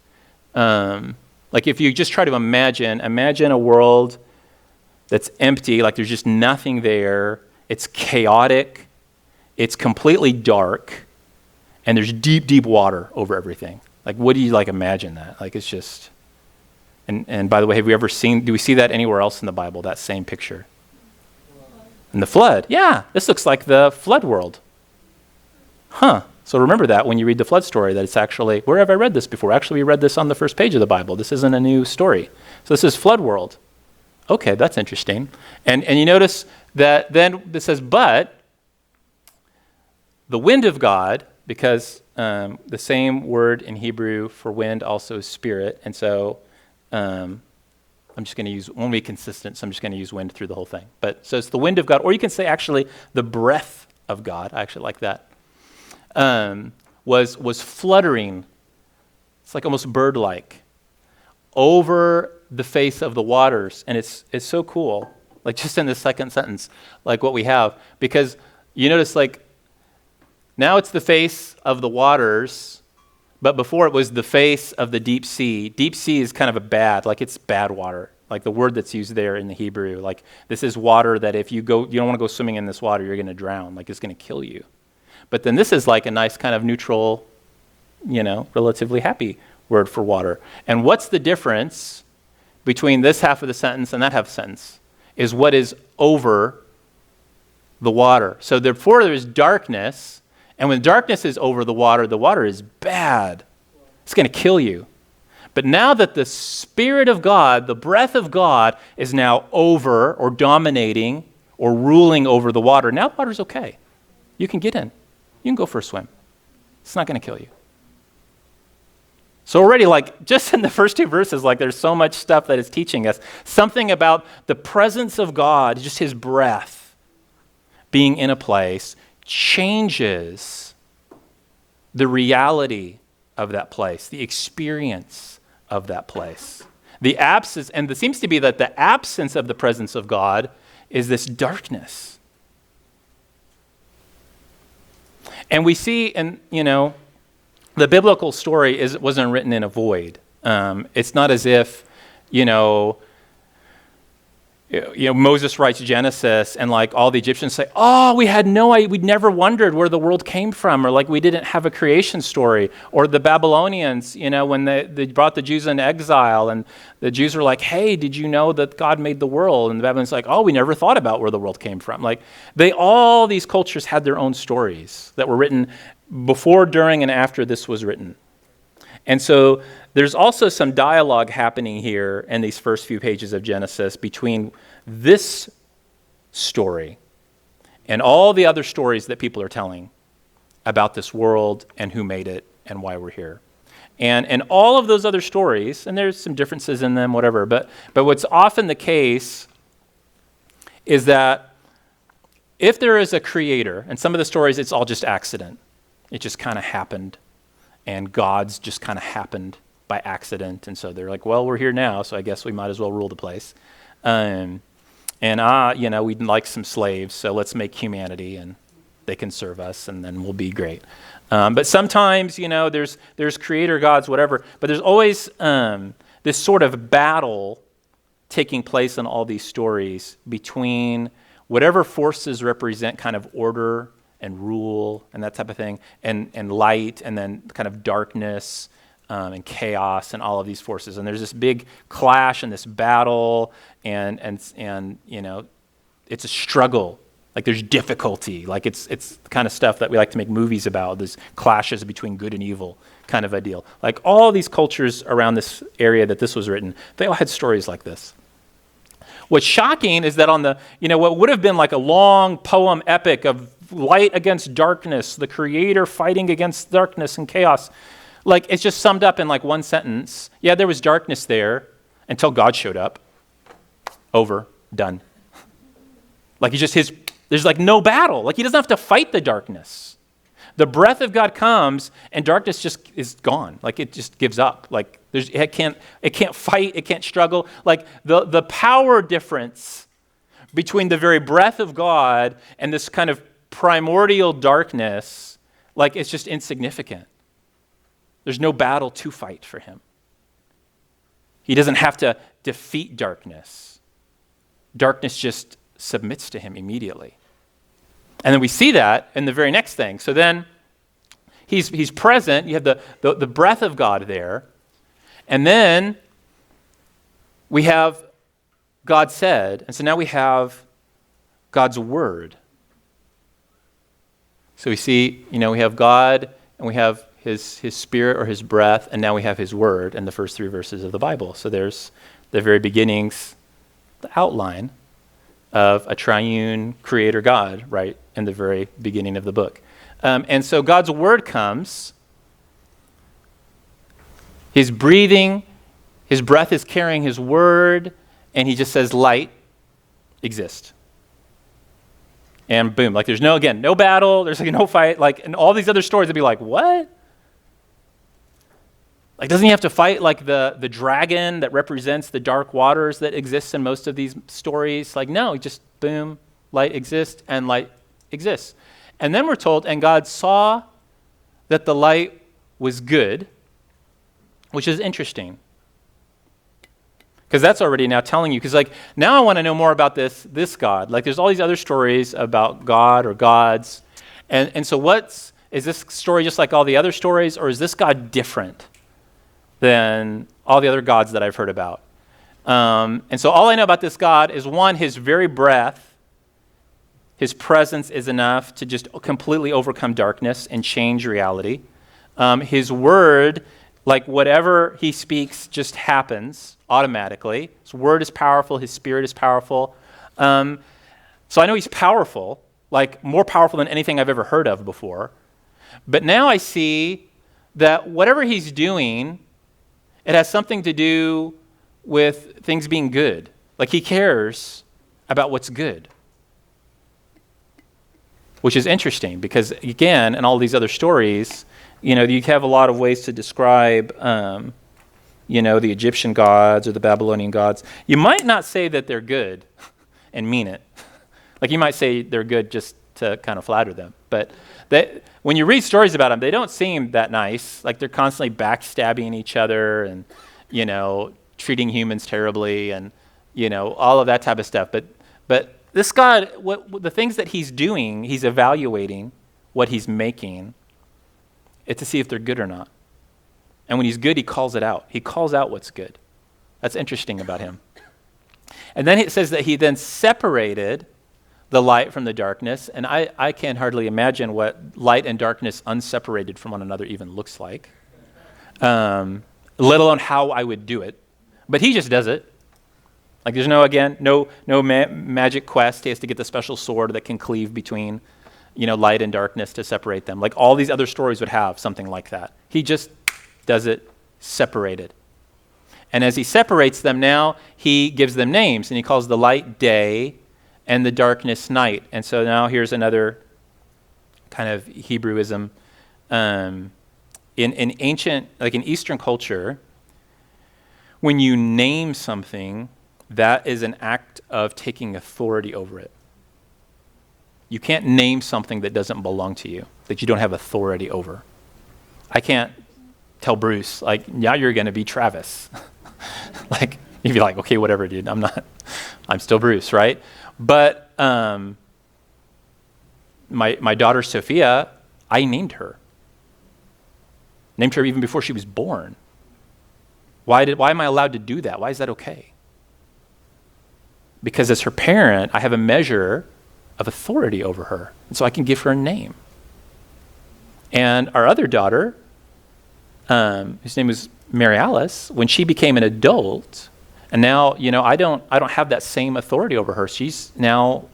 Like if you just try to imagine a world that's empty, like there's just nothing there. It's chaotic. It's completely dark. And there's deep, deep water over everything. Like what do you imagine that? Like it's just, and by the way, do we see that anywhere else in the Bible, that same picture? In the flood. Yeah, this looks like the flood world. Huh. So remember that when you read the flood story, that it's actually, where have I read this before? Actually, we read this on the first page of the Bible. This isn't a new story. So this is flood world. Okay, that's interesting. And you notice that then it says, but the wind of God, because the same word in Hebrew for wind also is spirit. And so I'm just going to I want to be consistent, so I'm just going to use wind through the whole thing. But so it's the wind of God, or you can say actually the breath of God. I actually like that. Was fluttering, it's like almost bird-like, over the face of the waters. And it's so cool, like just in the second sentence, like what we have. Because you notice now it's the face of the waters, but before it was the face of the deep sea. Deep sea is kind of it's bad water. Like the word that's used there in the Hebrew, like this is water that if you don't want to go swimming in this water, you're going to drown, like it's going to kill you. But then this is like a nice kind of neutral, relatively happy word for water. And what's the difference between this half of the sentence and that half of the sentence is what is over the water. So therefore there is darkness, and when darkness is over the water is bad. It's going to kill you. But now that the Spirit of God, the breath of God, is now over or dominating or ruling over the water, now the water's okay. You can get in. You can go for a swim. It's not going to kill you. So already, just in the first two verses, there's so much stuff that is teaching us something about the presence of God, just his breath being in a place changes the reality of that place, the experience of that place. The absence, and it seems to be that the absence of the presence of God is this darkness. And we see, the biblical story wasn't written in a void. It's not as if, Moses writes Genesis, and like all the Egyptians say, "Oh, we'd never wondered where the world came from," or like we didn't have a creation story. Or the Babylonians, when they brought the Jews into exile, and the Jews were like, "Hey, did you know that God made the world?" And the Babylonians like, "Oh, we never thought about where the world came from." Like all these cultures had their own stories that were written before, during, and after this was written. And so there's also some dialogue happening here in these first few pages of Genesis between this story and all the other stories that people are telling about this world and who made it and why we're here. And all of those other stories, and there's some differences in them, whatever, but what's often the case is that if there is a creator, and some of the stories, it's all just accident. It just kind of happened. And God's just kind of happened by accident. And so they're like, well, we're here now, so I guess we might as well rule the place. We'd like some slaves, so let's make humanity, and they can serve us, and then we'll be great. But sometimes, there's creator gods, whatever, but there's always this sort of battle taking place in all these stories between whatever forces represent kind of order and rule and that type of thing, and light, and then kind of darkness and chaos and all of these forces. And there's this big clash and this battle, and it's a struggle. Like there's difficulty. Like it's the kind of stuff that we like to make movies about, these clashes between good and evil kind of a deal. Like all these cultures around this area that this was written, they all had stories like this. What's shocking is that on the, what would have been like a long poem epic of light against darkness, the creator fighting against darkness and chaos, like it's just summed up in like one sentence. Yeah, there was darkness there until God showed up. Over, done. Like there's like no battle. Like he doesn't have to fight the darkness. The breath of God comes and darkness just is gone. Like it just gives up. Like it can't fight, it can't struggle. Like the power difference between the very breath of God and this kind of primordial darkness, like it's just insignificant. There's no battle to fight for him. He doesn't have to defeat darkness. Darkness just submits to him immediately. And then we see that in the very next thing. So then he's present. You have the breath of God there. And then we have God said. And so now we have God's word. So we see, we have God and we have his spirit or his breath, and now we have his word in the first 3 verses of the Bible. So there's the very beginnings, the outline of a triune creator God, right, in the very beginning of the book. And so God's word comes. He's breathing. His breath is carrying his word. And he just says, light, exist. And boom, like there's no battle. There's like no fight. Like in all these other stories, they'd be like, what? Like doesn't he have to fight like the dragon that represents the dark waters that exists in most of these stories? Like no, just boom, light exists and light exists. And then we're told, and God saw that the light was good, which is interesting. Because that's already now telling you, because like now I want to know more about this God. Like there's all these other stories about God or gods. And so is this story just like all the other stories, or is this God different than all the other gods that I've heard about? And so all I know about this God is one, his very breath, his presence is enough to just completely overcome darkness and change reality. His word, like whatever he speaks just happens automatically. His word is powerful, his spirit is powerful. So I know he's powerful, like more powerful than anything I've ever heard of before. But now I see that whatever he's doing, it has something to do with things being good. Like he cares about what's good. Which is interesting because, again, in all these other stories, you have a lot of ways to describe, the Egyptian gods or the Babylonian gods. You might not say that they're good and mean it. Like you might say they're good just to kind of flatter them. But when you read stories about them, they don't seem that nice. Like they're constantly backstabbing each other and, treating humans terribly. And all of that type of stuff. But this God, what the things that he's doing, he's evaluating what he's making, it's to see if they're good or not. And when he's good, he calls it out. He calls out what's good. That's interesting about him. And then it says that he then separated the light from the darkness. And I can hardly imagine what light and darkness unseparated from one another even looks like, let alone how I would do it. But he just does it. Like there's no magic quest. He has to get the special sword that can cleave between, light and darkness to separate them. Like all these other stories would have something like that. He just does it separated. And as he separates them now, he gives them names, and he calls the light day and the darkness night. And so now here's another kind of Hebrewism. In ancient, like in Eastern culture, when you name something, that is an act of taking authority over it. You can't name something that doesn't belong to you, that you don't have authority over. I can't tell Bruce, like, now you're going to be Travis. Like, you'd be like, okay, whatever, dude. I'm still Bruce, right? But my daughter Sophia, I named her. Named her even before she was born. Why am I allowed to do that? Why is that okay? Because as her parent, I have a measure of authority over her. And so I can give her a name. And our other daughter, whose name was Mary Alice, when she became an adult, and now, I don't have that same authority over her. She's now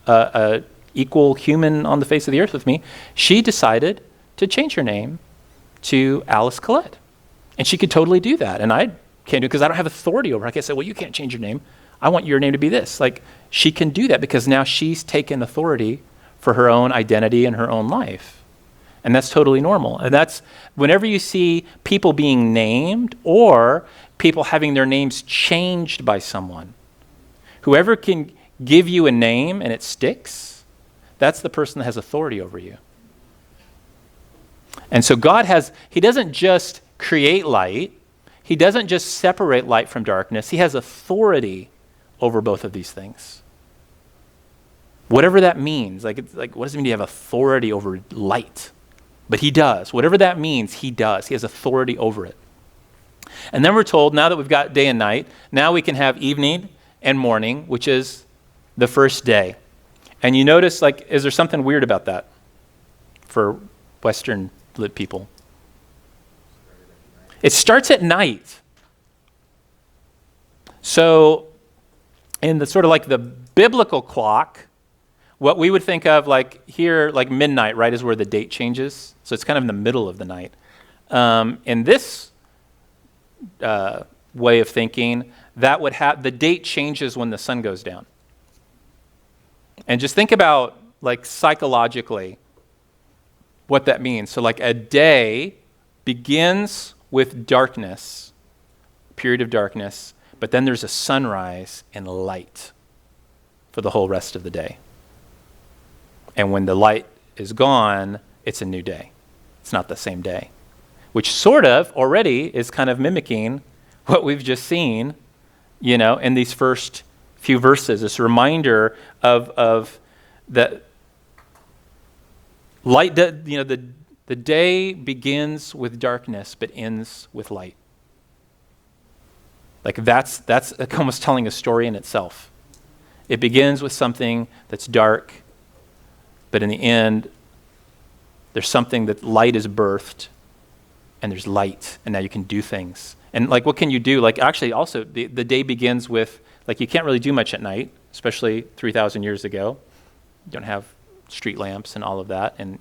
a equal human on the face of the earth with me. She decided to change her name to Alice Collette. And she could totally do that. And I can't do it because I don't have authority over her. I can't say, well, you can't change your name. I want your name to be this. Like, she can do that because now she's taken authority for her own identity and her own life. And that's totally normal. And that's whenever you see people being named or people having their names changed by someone, whoever can give you a name and it sticks, that's the person that has authority over you. And so he doesn't just create light. He doesn't just separate light from darkness. He has authority over both of these things. Whatever that means, what does it mean to have authority over light? But he does. Whatever that means, he does. He has authority over it. And then we're told, now that we've got day and night, now we can have evening and morning, which is the first day. And you notice, is there something weird about that for Western lit people? It starts at night. So in the sort of the biblical clock, what we would think of here, midnight, right, is where the date changes. So it's kind of in the middle of the night. In this way of thinking, that would have the date changes when the sun goes down. And just think about psychologically what that means. So a day begins with darkness, period of darkness, but then there's a sunrise and light for the whole rest of the day. And when the light is gone, it's a new day. It's not the same day, which sort of already is kind of mimicking what we've just seen, in these first few verses. This reminder of that light. The day begins with darkness, but ends with light. That's almost telling a story in itself. It begins with something that's dark, but in the end, there's something that light is birthed, and there's light, and now you can do things. And what can you do? Actually, also, the day begins with, you can't really do much at night, especially 3,000 years ago. You don't have street lamps and all of that, and,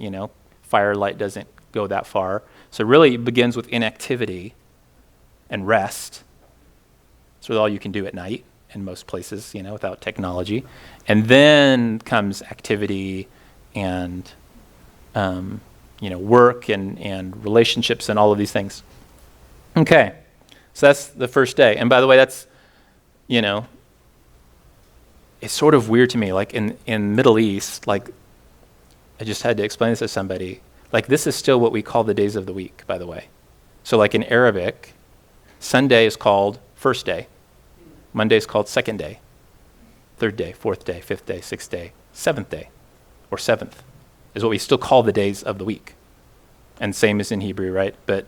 firelight doesn't go that far. So really, it begins with inactivity and rest. That's really all you can do at night in most places, without technology. And then comes activity and work and relationships and all of these things. Okay, so that's the first day. And by the way, that's, it's sort of weird to me. In Middle East, I just had to explain this to somebody. This is still what we call the days of the week, by the way. So in Arabic, Sunday is called first day. Monday is called second day, third day, fourth day, fifth day, sixth day, seventh day, or seventh is what we still call the days of the week. And same as in Hebrew, right? But,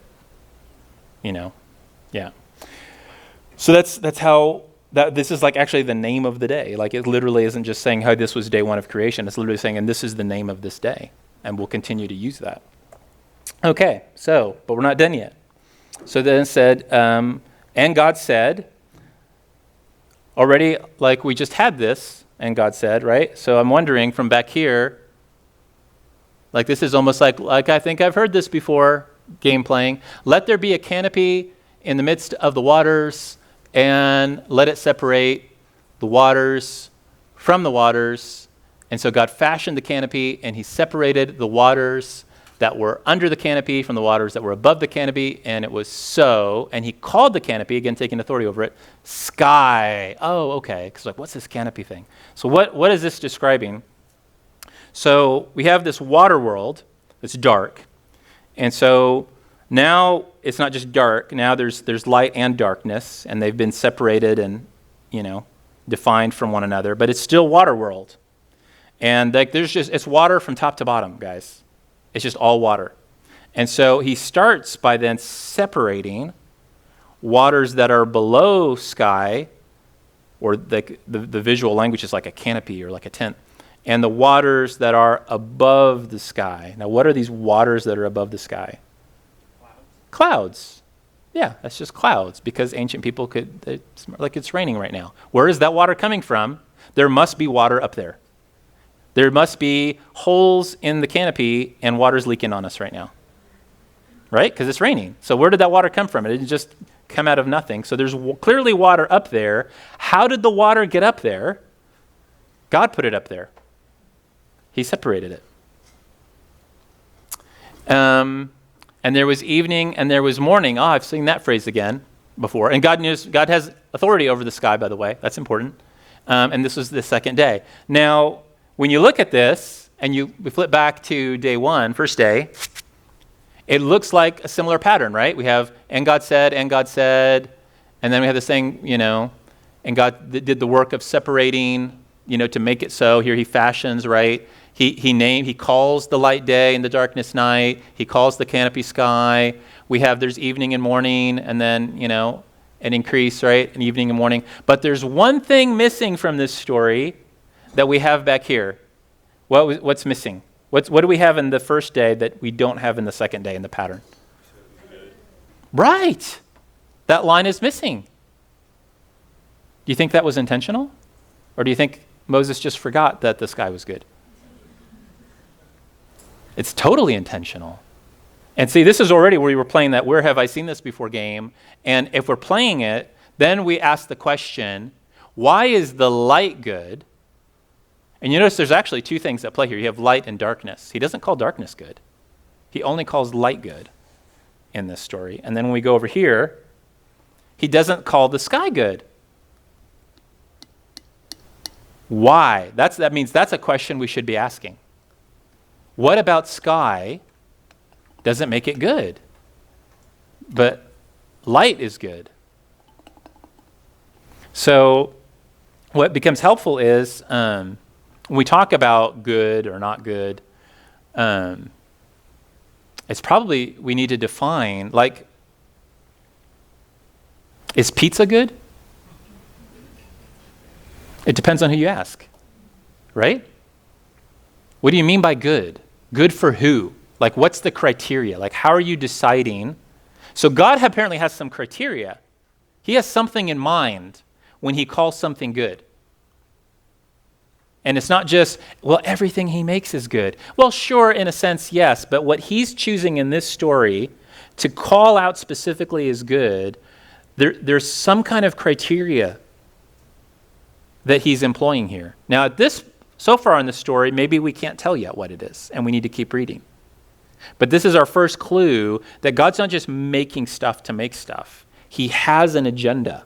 yeah. So that's how, this is like actually the name of the day. Like it literally isn't just saying, how this was day one of creation. It's literally saying, and this is the name of this day. And we'll continue to use that. Okay, but we're not done yet. So then it said, and God said, already, like we just had this, and God said, right? So I'm wondering from back here, like this is almost like I think I've heard this before, game playing. Let there be a canopy in the midst of the waters, and let it separate the waters from the waters. And so God fashioned the canopy, and he separated the waters that were under the canopy from the waters that were above the canopy, and it was so. And he called the canopy, again taking authority over it, sky. Oh, okay. Because like, what's this canopy thing? So what is this describing? So we have this water world that's dark. And so now it's not just dark. Now there's light and darkness, and they've been separated and, defined from one another. But it's still water world. And like it's water from top to bottom, guys. It's just all water. And so he starts by then separating waters that are below sky, or the visual language is like a canopy or like a tent, and the waters that are above the sky. Now, what are these waters that are above the sky? Clouds. Yeah, that's just clouds, because ancient people it's like it's raining right now. Where is that water coming from? There must be water up there. There must be holes in the canopy and water's leaking on us right now. Right? Because it's raining. So where did that water come from? It didn't just come out of nothing. So there's clearly water up there. How did the water get up there? God put it up there. He separated it. And there was evening and there was morning. I've seen that phrase again before. And God has authority over the sky, by the way. That's important. And this was the second day. Now, when you look at this, and we flip back to day one, first day, it looks like a similar pattern, right? We have, and God said, and then we have this thing, and God did the work of separating, to make it so. Here he fashions, right? He calls the light day and the darkness night. He calls the canopy sky. There's evening and morning, and then, an increase, right? An evening and morning. But there's one thing missing from this story that we have back here. What's missing? What do we have in the first day that we don't have in the second day in the pattern? Right. That line is missing. Do you think that was intentional? Or do you think Moses just forgot that the sky was good? It's totally intentional. And see, this is already where we were playing that where have I seen this before game. And if we're playing it, then we ask the question, why is the light good? And you notice there's actually two things at play here. You have light and darkness. He doesn't call darkness good. He only calls light good in this story. And then when we go over here, he doesn't call the sky good. Why? That means that's a question we should be asking. What about sky doesn't make it good? But light is good. So what becomes helpful is when we talk about good or not good, it's probably we need to define, like, is pizza good? It depends on who you ask, right? What do you mean by good? Good for who? Like, what's the criteria? Like, how are you deciding? So God apparently has some criteria. He has something in mind when he calls something good. And it's not just, well, everything he makes is good. Well, sure, in a sense, yes. But what he's choosing in this story to call out specifically as good, there's some kind of criteria that he's employing here. Now, so far in the story, maybe we can't tell yet what it is, and we need to keep reading. But this is our first clue that God's not just making stuff to make stuff. He has an agenda.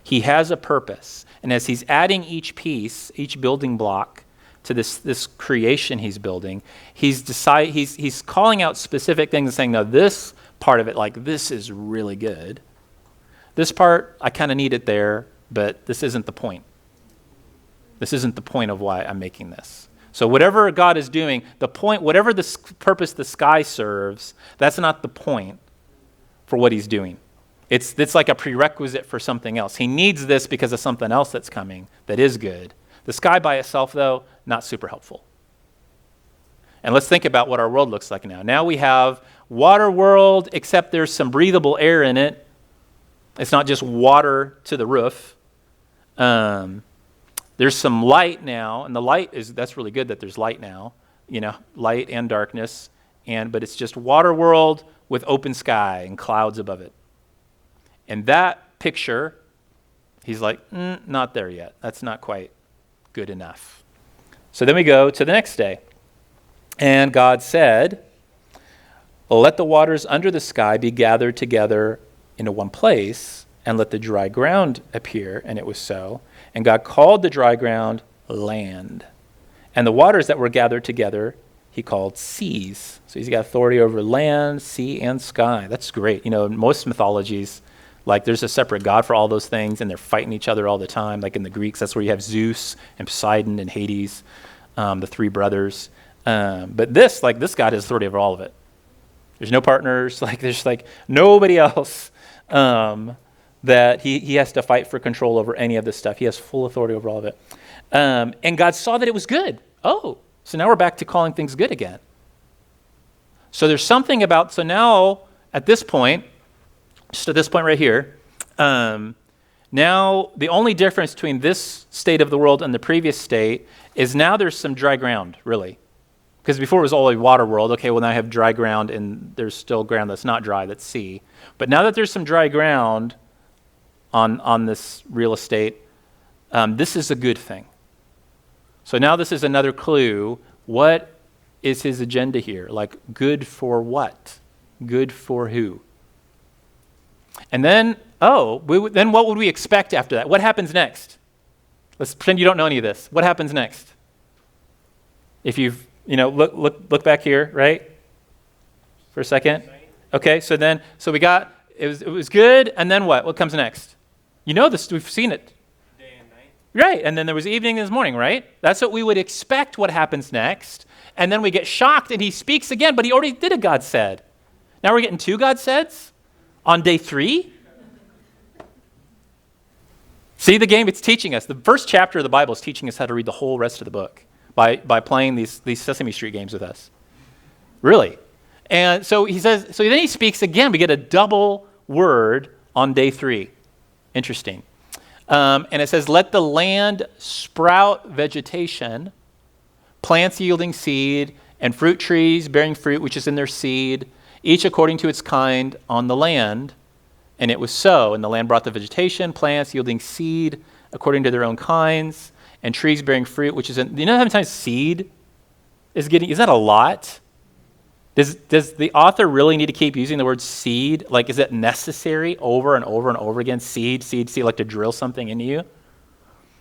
He has a purpose. And as he's adding each piece, each building block to this creation he's building, he's calling out specific things and saying, no, this part of it, like, this is really good. This part, I kind of need it there. but this isn't the point. This isn't the point of why I'm making this. So whatever God is doing, the point, whatever the purpose the sky serves, that's not the point for what he's doing. It's like a prerequisite for something else. He needs this because of something else that's coming that is good. The sky by itself, though, not super helpful. And let's think about what our world looks like now. Now we have water world, except there's some breathable air in it. It's not just water to the roof. There's some light now, and the light that's really good that there's light now, light and darkness, but it's just water world with open sky and clouds above it. And that picture, he's like, not there yet. That's not quite good enough. So then we go to the next day. And God said, let the waters under the sky be gathered together into one place, and let the dry ground appear. And it was so. And God called the dry ground land. And the waters that were gathered together, he called seas. So he's got authority over land, sea, and sky. That's great. In most mythologies, like there's a separate God for all those things, and they're fighting each other all the time. Like in the Greeks, that's where you have Zeus and Poseidon and Hades, the three brothers. But this God has authority over all of it. There's no partners. There's nobody else that he has to fight for control over any of this stuff. He has full authority over all of it. And God saw that it was good. Oh, so now we're back to calling things good again. So there's something about, so now at this point, just at this point right here, now the only difference between this state of the world and the previous state is now there's some dry ground, really. Because before it was all a water world. Okay, well now I have dry ground, and there's still ground that's not dry, that's sea. But now that there's some dry ground on this real estate, this is a good thing. So now this is another clue. What is his agenda here? Good for what? Good for who? And then, then what would we expect after that? What happens next? Let's pretend you don't know any of this. What happens next? If you've, look back here, right? For a second. Okay, so we got, it was good, and then what? What comes next? You know this, we've seen it. Day and night. Right, and then there was evening and morning, right? That's what we would expect what happens next. And then we get shocked, and he speaks again, but he already did a God said. Now we're getting two God saids on day 3. See the game? It's teaching us. The first chapter of the Bible is teaching us how to read the whole rest of the book by playing these Sesame Street games with us. Really. And so he says, so then he speaks again. We get a double word on day 3. Interesting. And it says, let the land sprout vegetation, plants yielding seed, and fruit trees bearing fruit which is in their seed, each according to its kind on the land. And it was so. And the land brought the vegetation, plants yielding seed according to their own kinds, and trees bearing fruit, which is in, how many times seed is that a lot? Does the author really need to keep using the word seed? Is it necessary over and over and over again? Seed, like to drill something into you?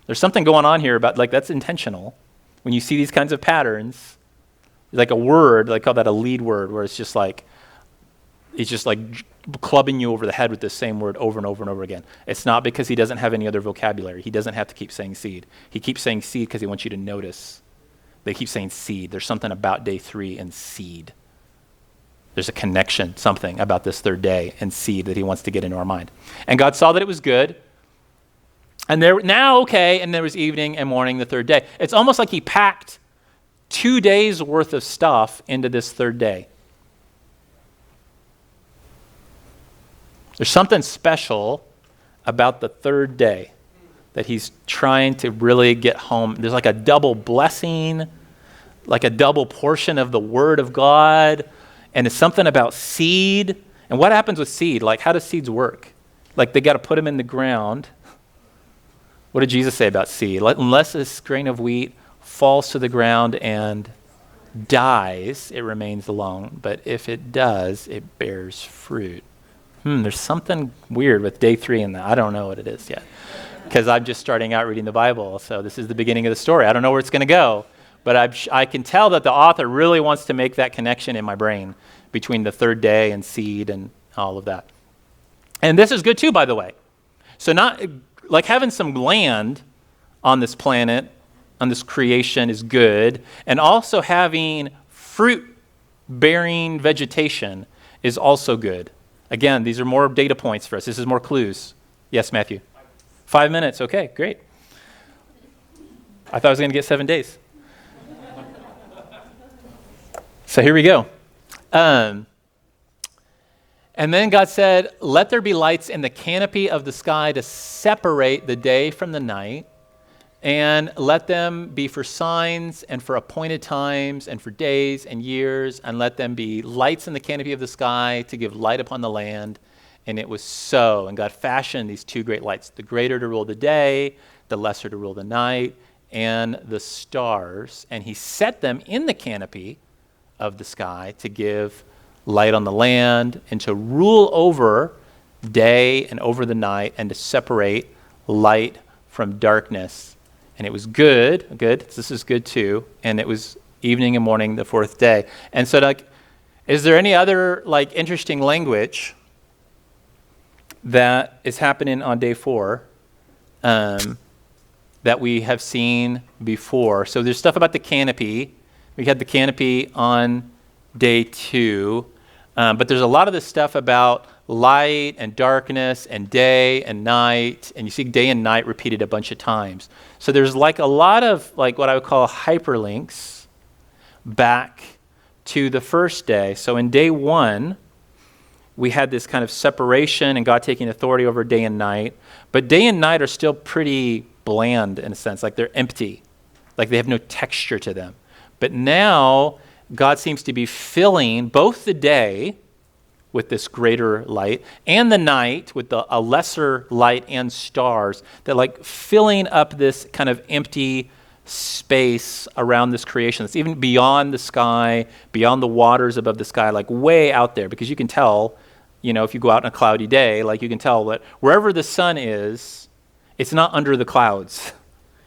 There's something going on here about, that's intentional. When you see these kinds of patterns, like a word, call that a lead word, where it's just clubbing you over the head with the same word over and over and over again. It's not because he doesn't have any other vocabulary. He doesn't have to keep saying seed. He keeps saying seed because he wants you to notice. They keep saying seed. There's something about day 3 and seed. There's a connection, something about this third day and seed that he wants to get into our mind. And God saw that it was good. And there was evening and morning the third day. It's almost like he packed 2 days worth of stuff into this third day. There's something special about the third day that he's trying to really get home. There's a double blessing, a double portion of the word of God. And it's something about seed. And what happens with seed? How does seeds work? They got to put them in the ground. What did Jesus say about seed? Unless this grain of wheat falls to the ground and dies, it remains alone. But if it does, it bears fruit. There's something weird with day 3 in that. I don't know what it is yet. Because I'm just starting out reading the Bible. So this is the beginning of the story. I don't know where it's going to go. But I can tell that the author really wants to make that connection in my brain between the third day and seed and all of that. And this is good too, by the way. So not like having some land on this planet, on this creation is good. And also having fruit-bearing vegetation is also good. Again, these are more data points for us. This is more clues. Yes, Matthew? 5 minutes. Okay, great. I thought I was going to get 7 days. So here we go. And then God said, let there be lights in the canopy of the sky to separate the day from the night, and let them be for signs and for appointed times and for days and years, and let them be lights in the canopy of the sky to give light upon the land. And it was so. And God fashioned these two great lights, the greater to rule the day, the lesser to rule the night, and the stars. And he set them in the canopy of the sky to give light on the land and to rule over day and over the night and to separate light from darkness. And it was good. This is good too. And it was evening and morning, the fourth day. And so, like, is there any other like interesting language that is happening on day 4 that we have seen before? So there's stuff about the canopy. We had the canopy on day 2. But there's a lot of this stuff about light and darkness and day and night. And you see day and night repeated a bunch of times. So there's like a lot of like what I would call hyperlinks back to the first day. So in day 1, we had this kind of separation and God taking authority over day and night. But day and night are still pretty bland in a sense, like they're empty, like they have no texture to them. But now God seems to be filling both the day with this greater light and the night with a lesser light and stars, that like filling up this kind of empty space around this creation that's even beyond the sky, beyond the waters above the sky, like way out there. Because you can tell, you know, if you go out on a cloudy day, like you can tell that wherever the sun is, it's not under the clouds.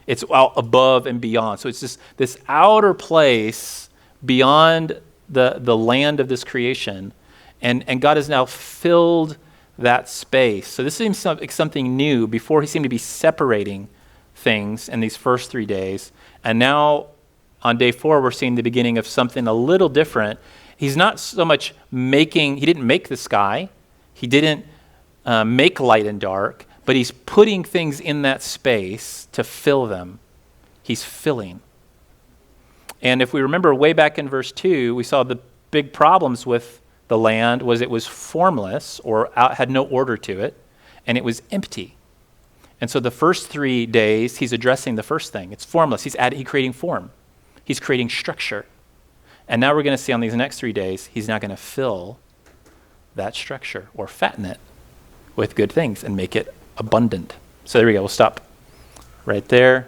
It's out above and beyond. So it's just this outer place beyond the land of this creation. And God has now filled that space. So this seems like something new. Before he seemed to be separating things in these first 3 days. And now on day 4, we're seeing the beginning of something a little different. He's not so much he didn't make the sky. He didn't make light and dark, but he's putting things in that space to fill them. He's filling. And if we remember way back in verse 2, we saw the big problems with the land was it was formless or had no order to it, and it was empty. And so the first 3 days, he's addressing the first thing. It's formless. He's creating form. He's creating structure. And now we're going to see on these next 3 days, he's now going to fill that structure or fatten it with good things and make it abundant. So there we go. We'll stop right there.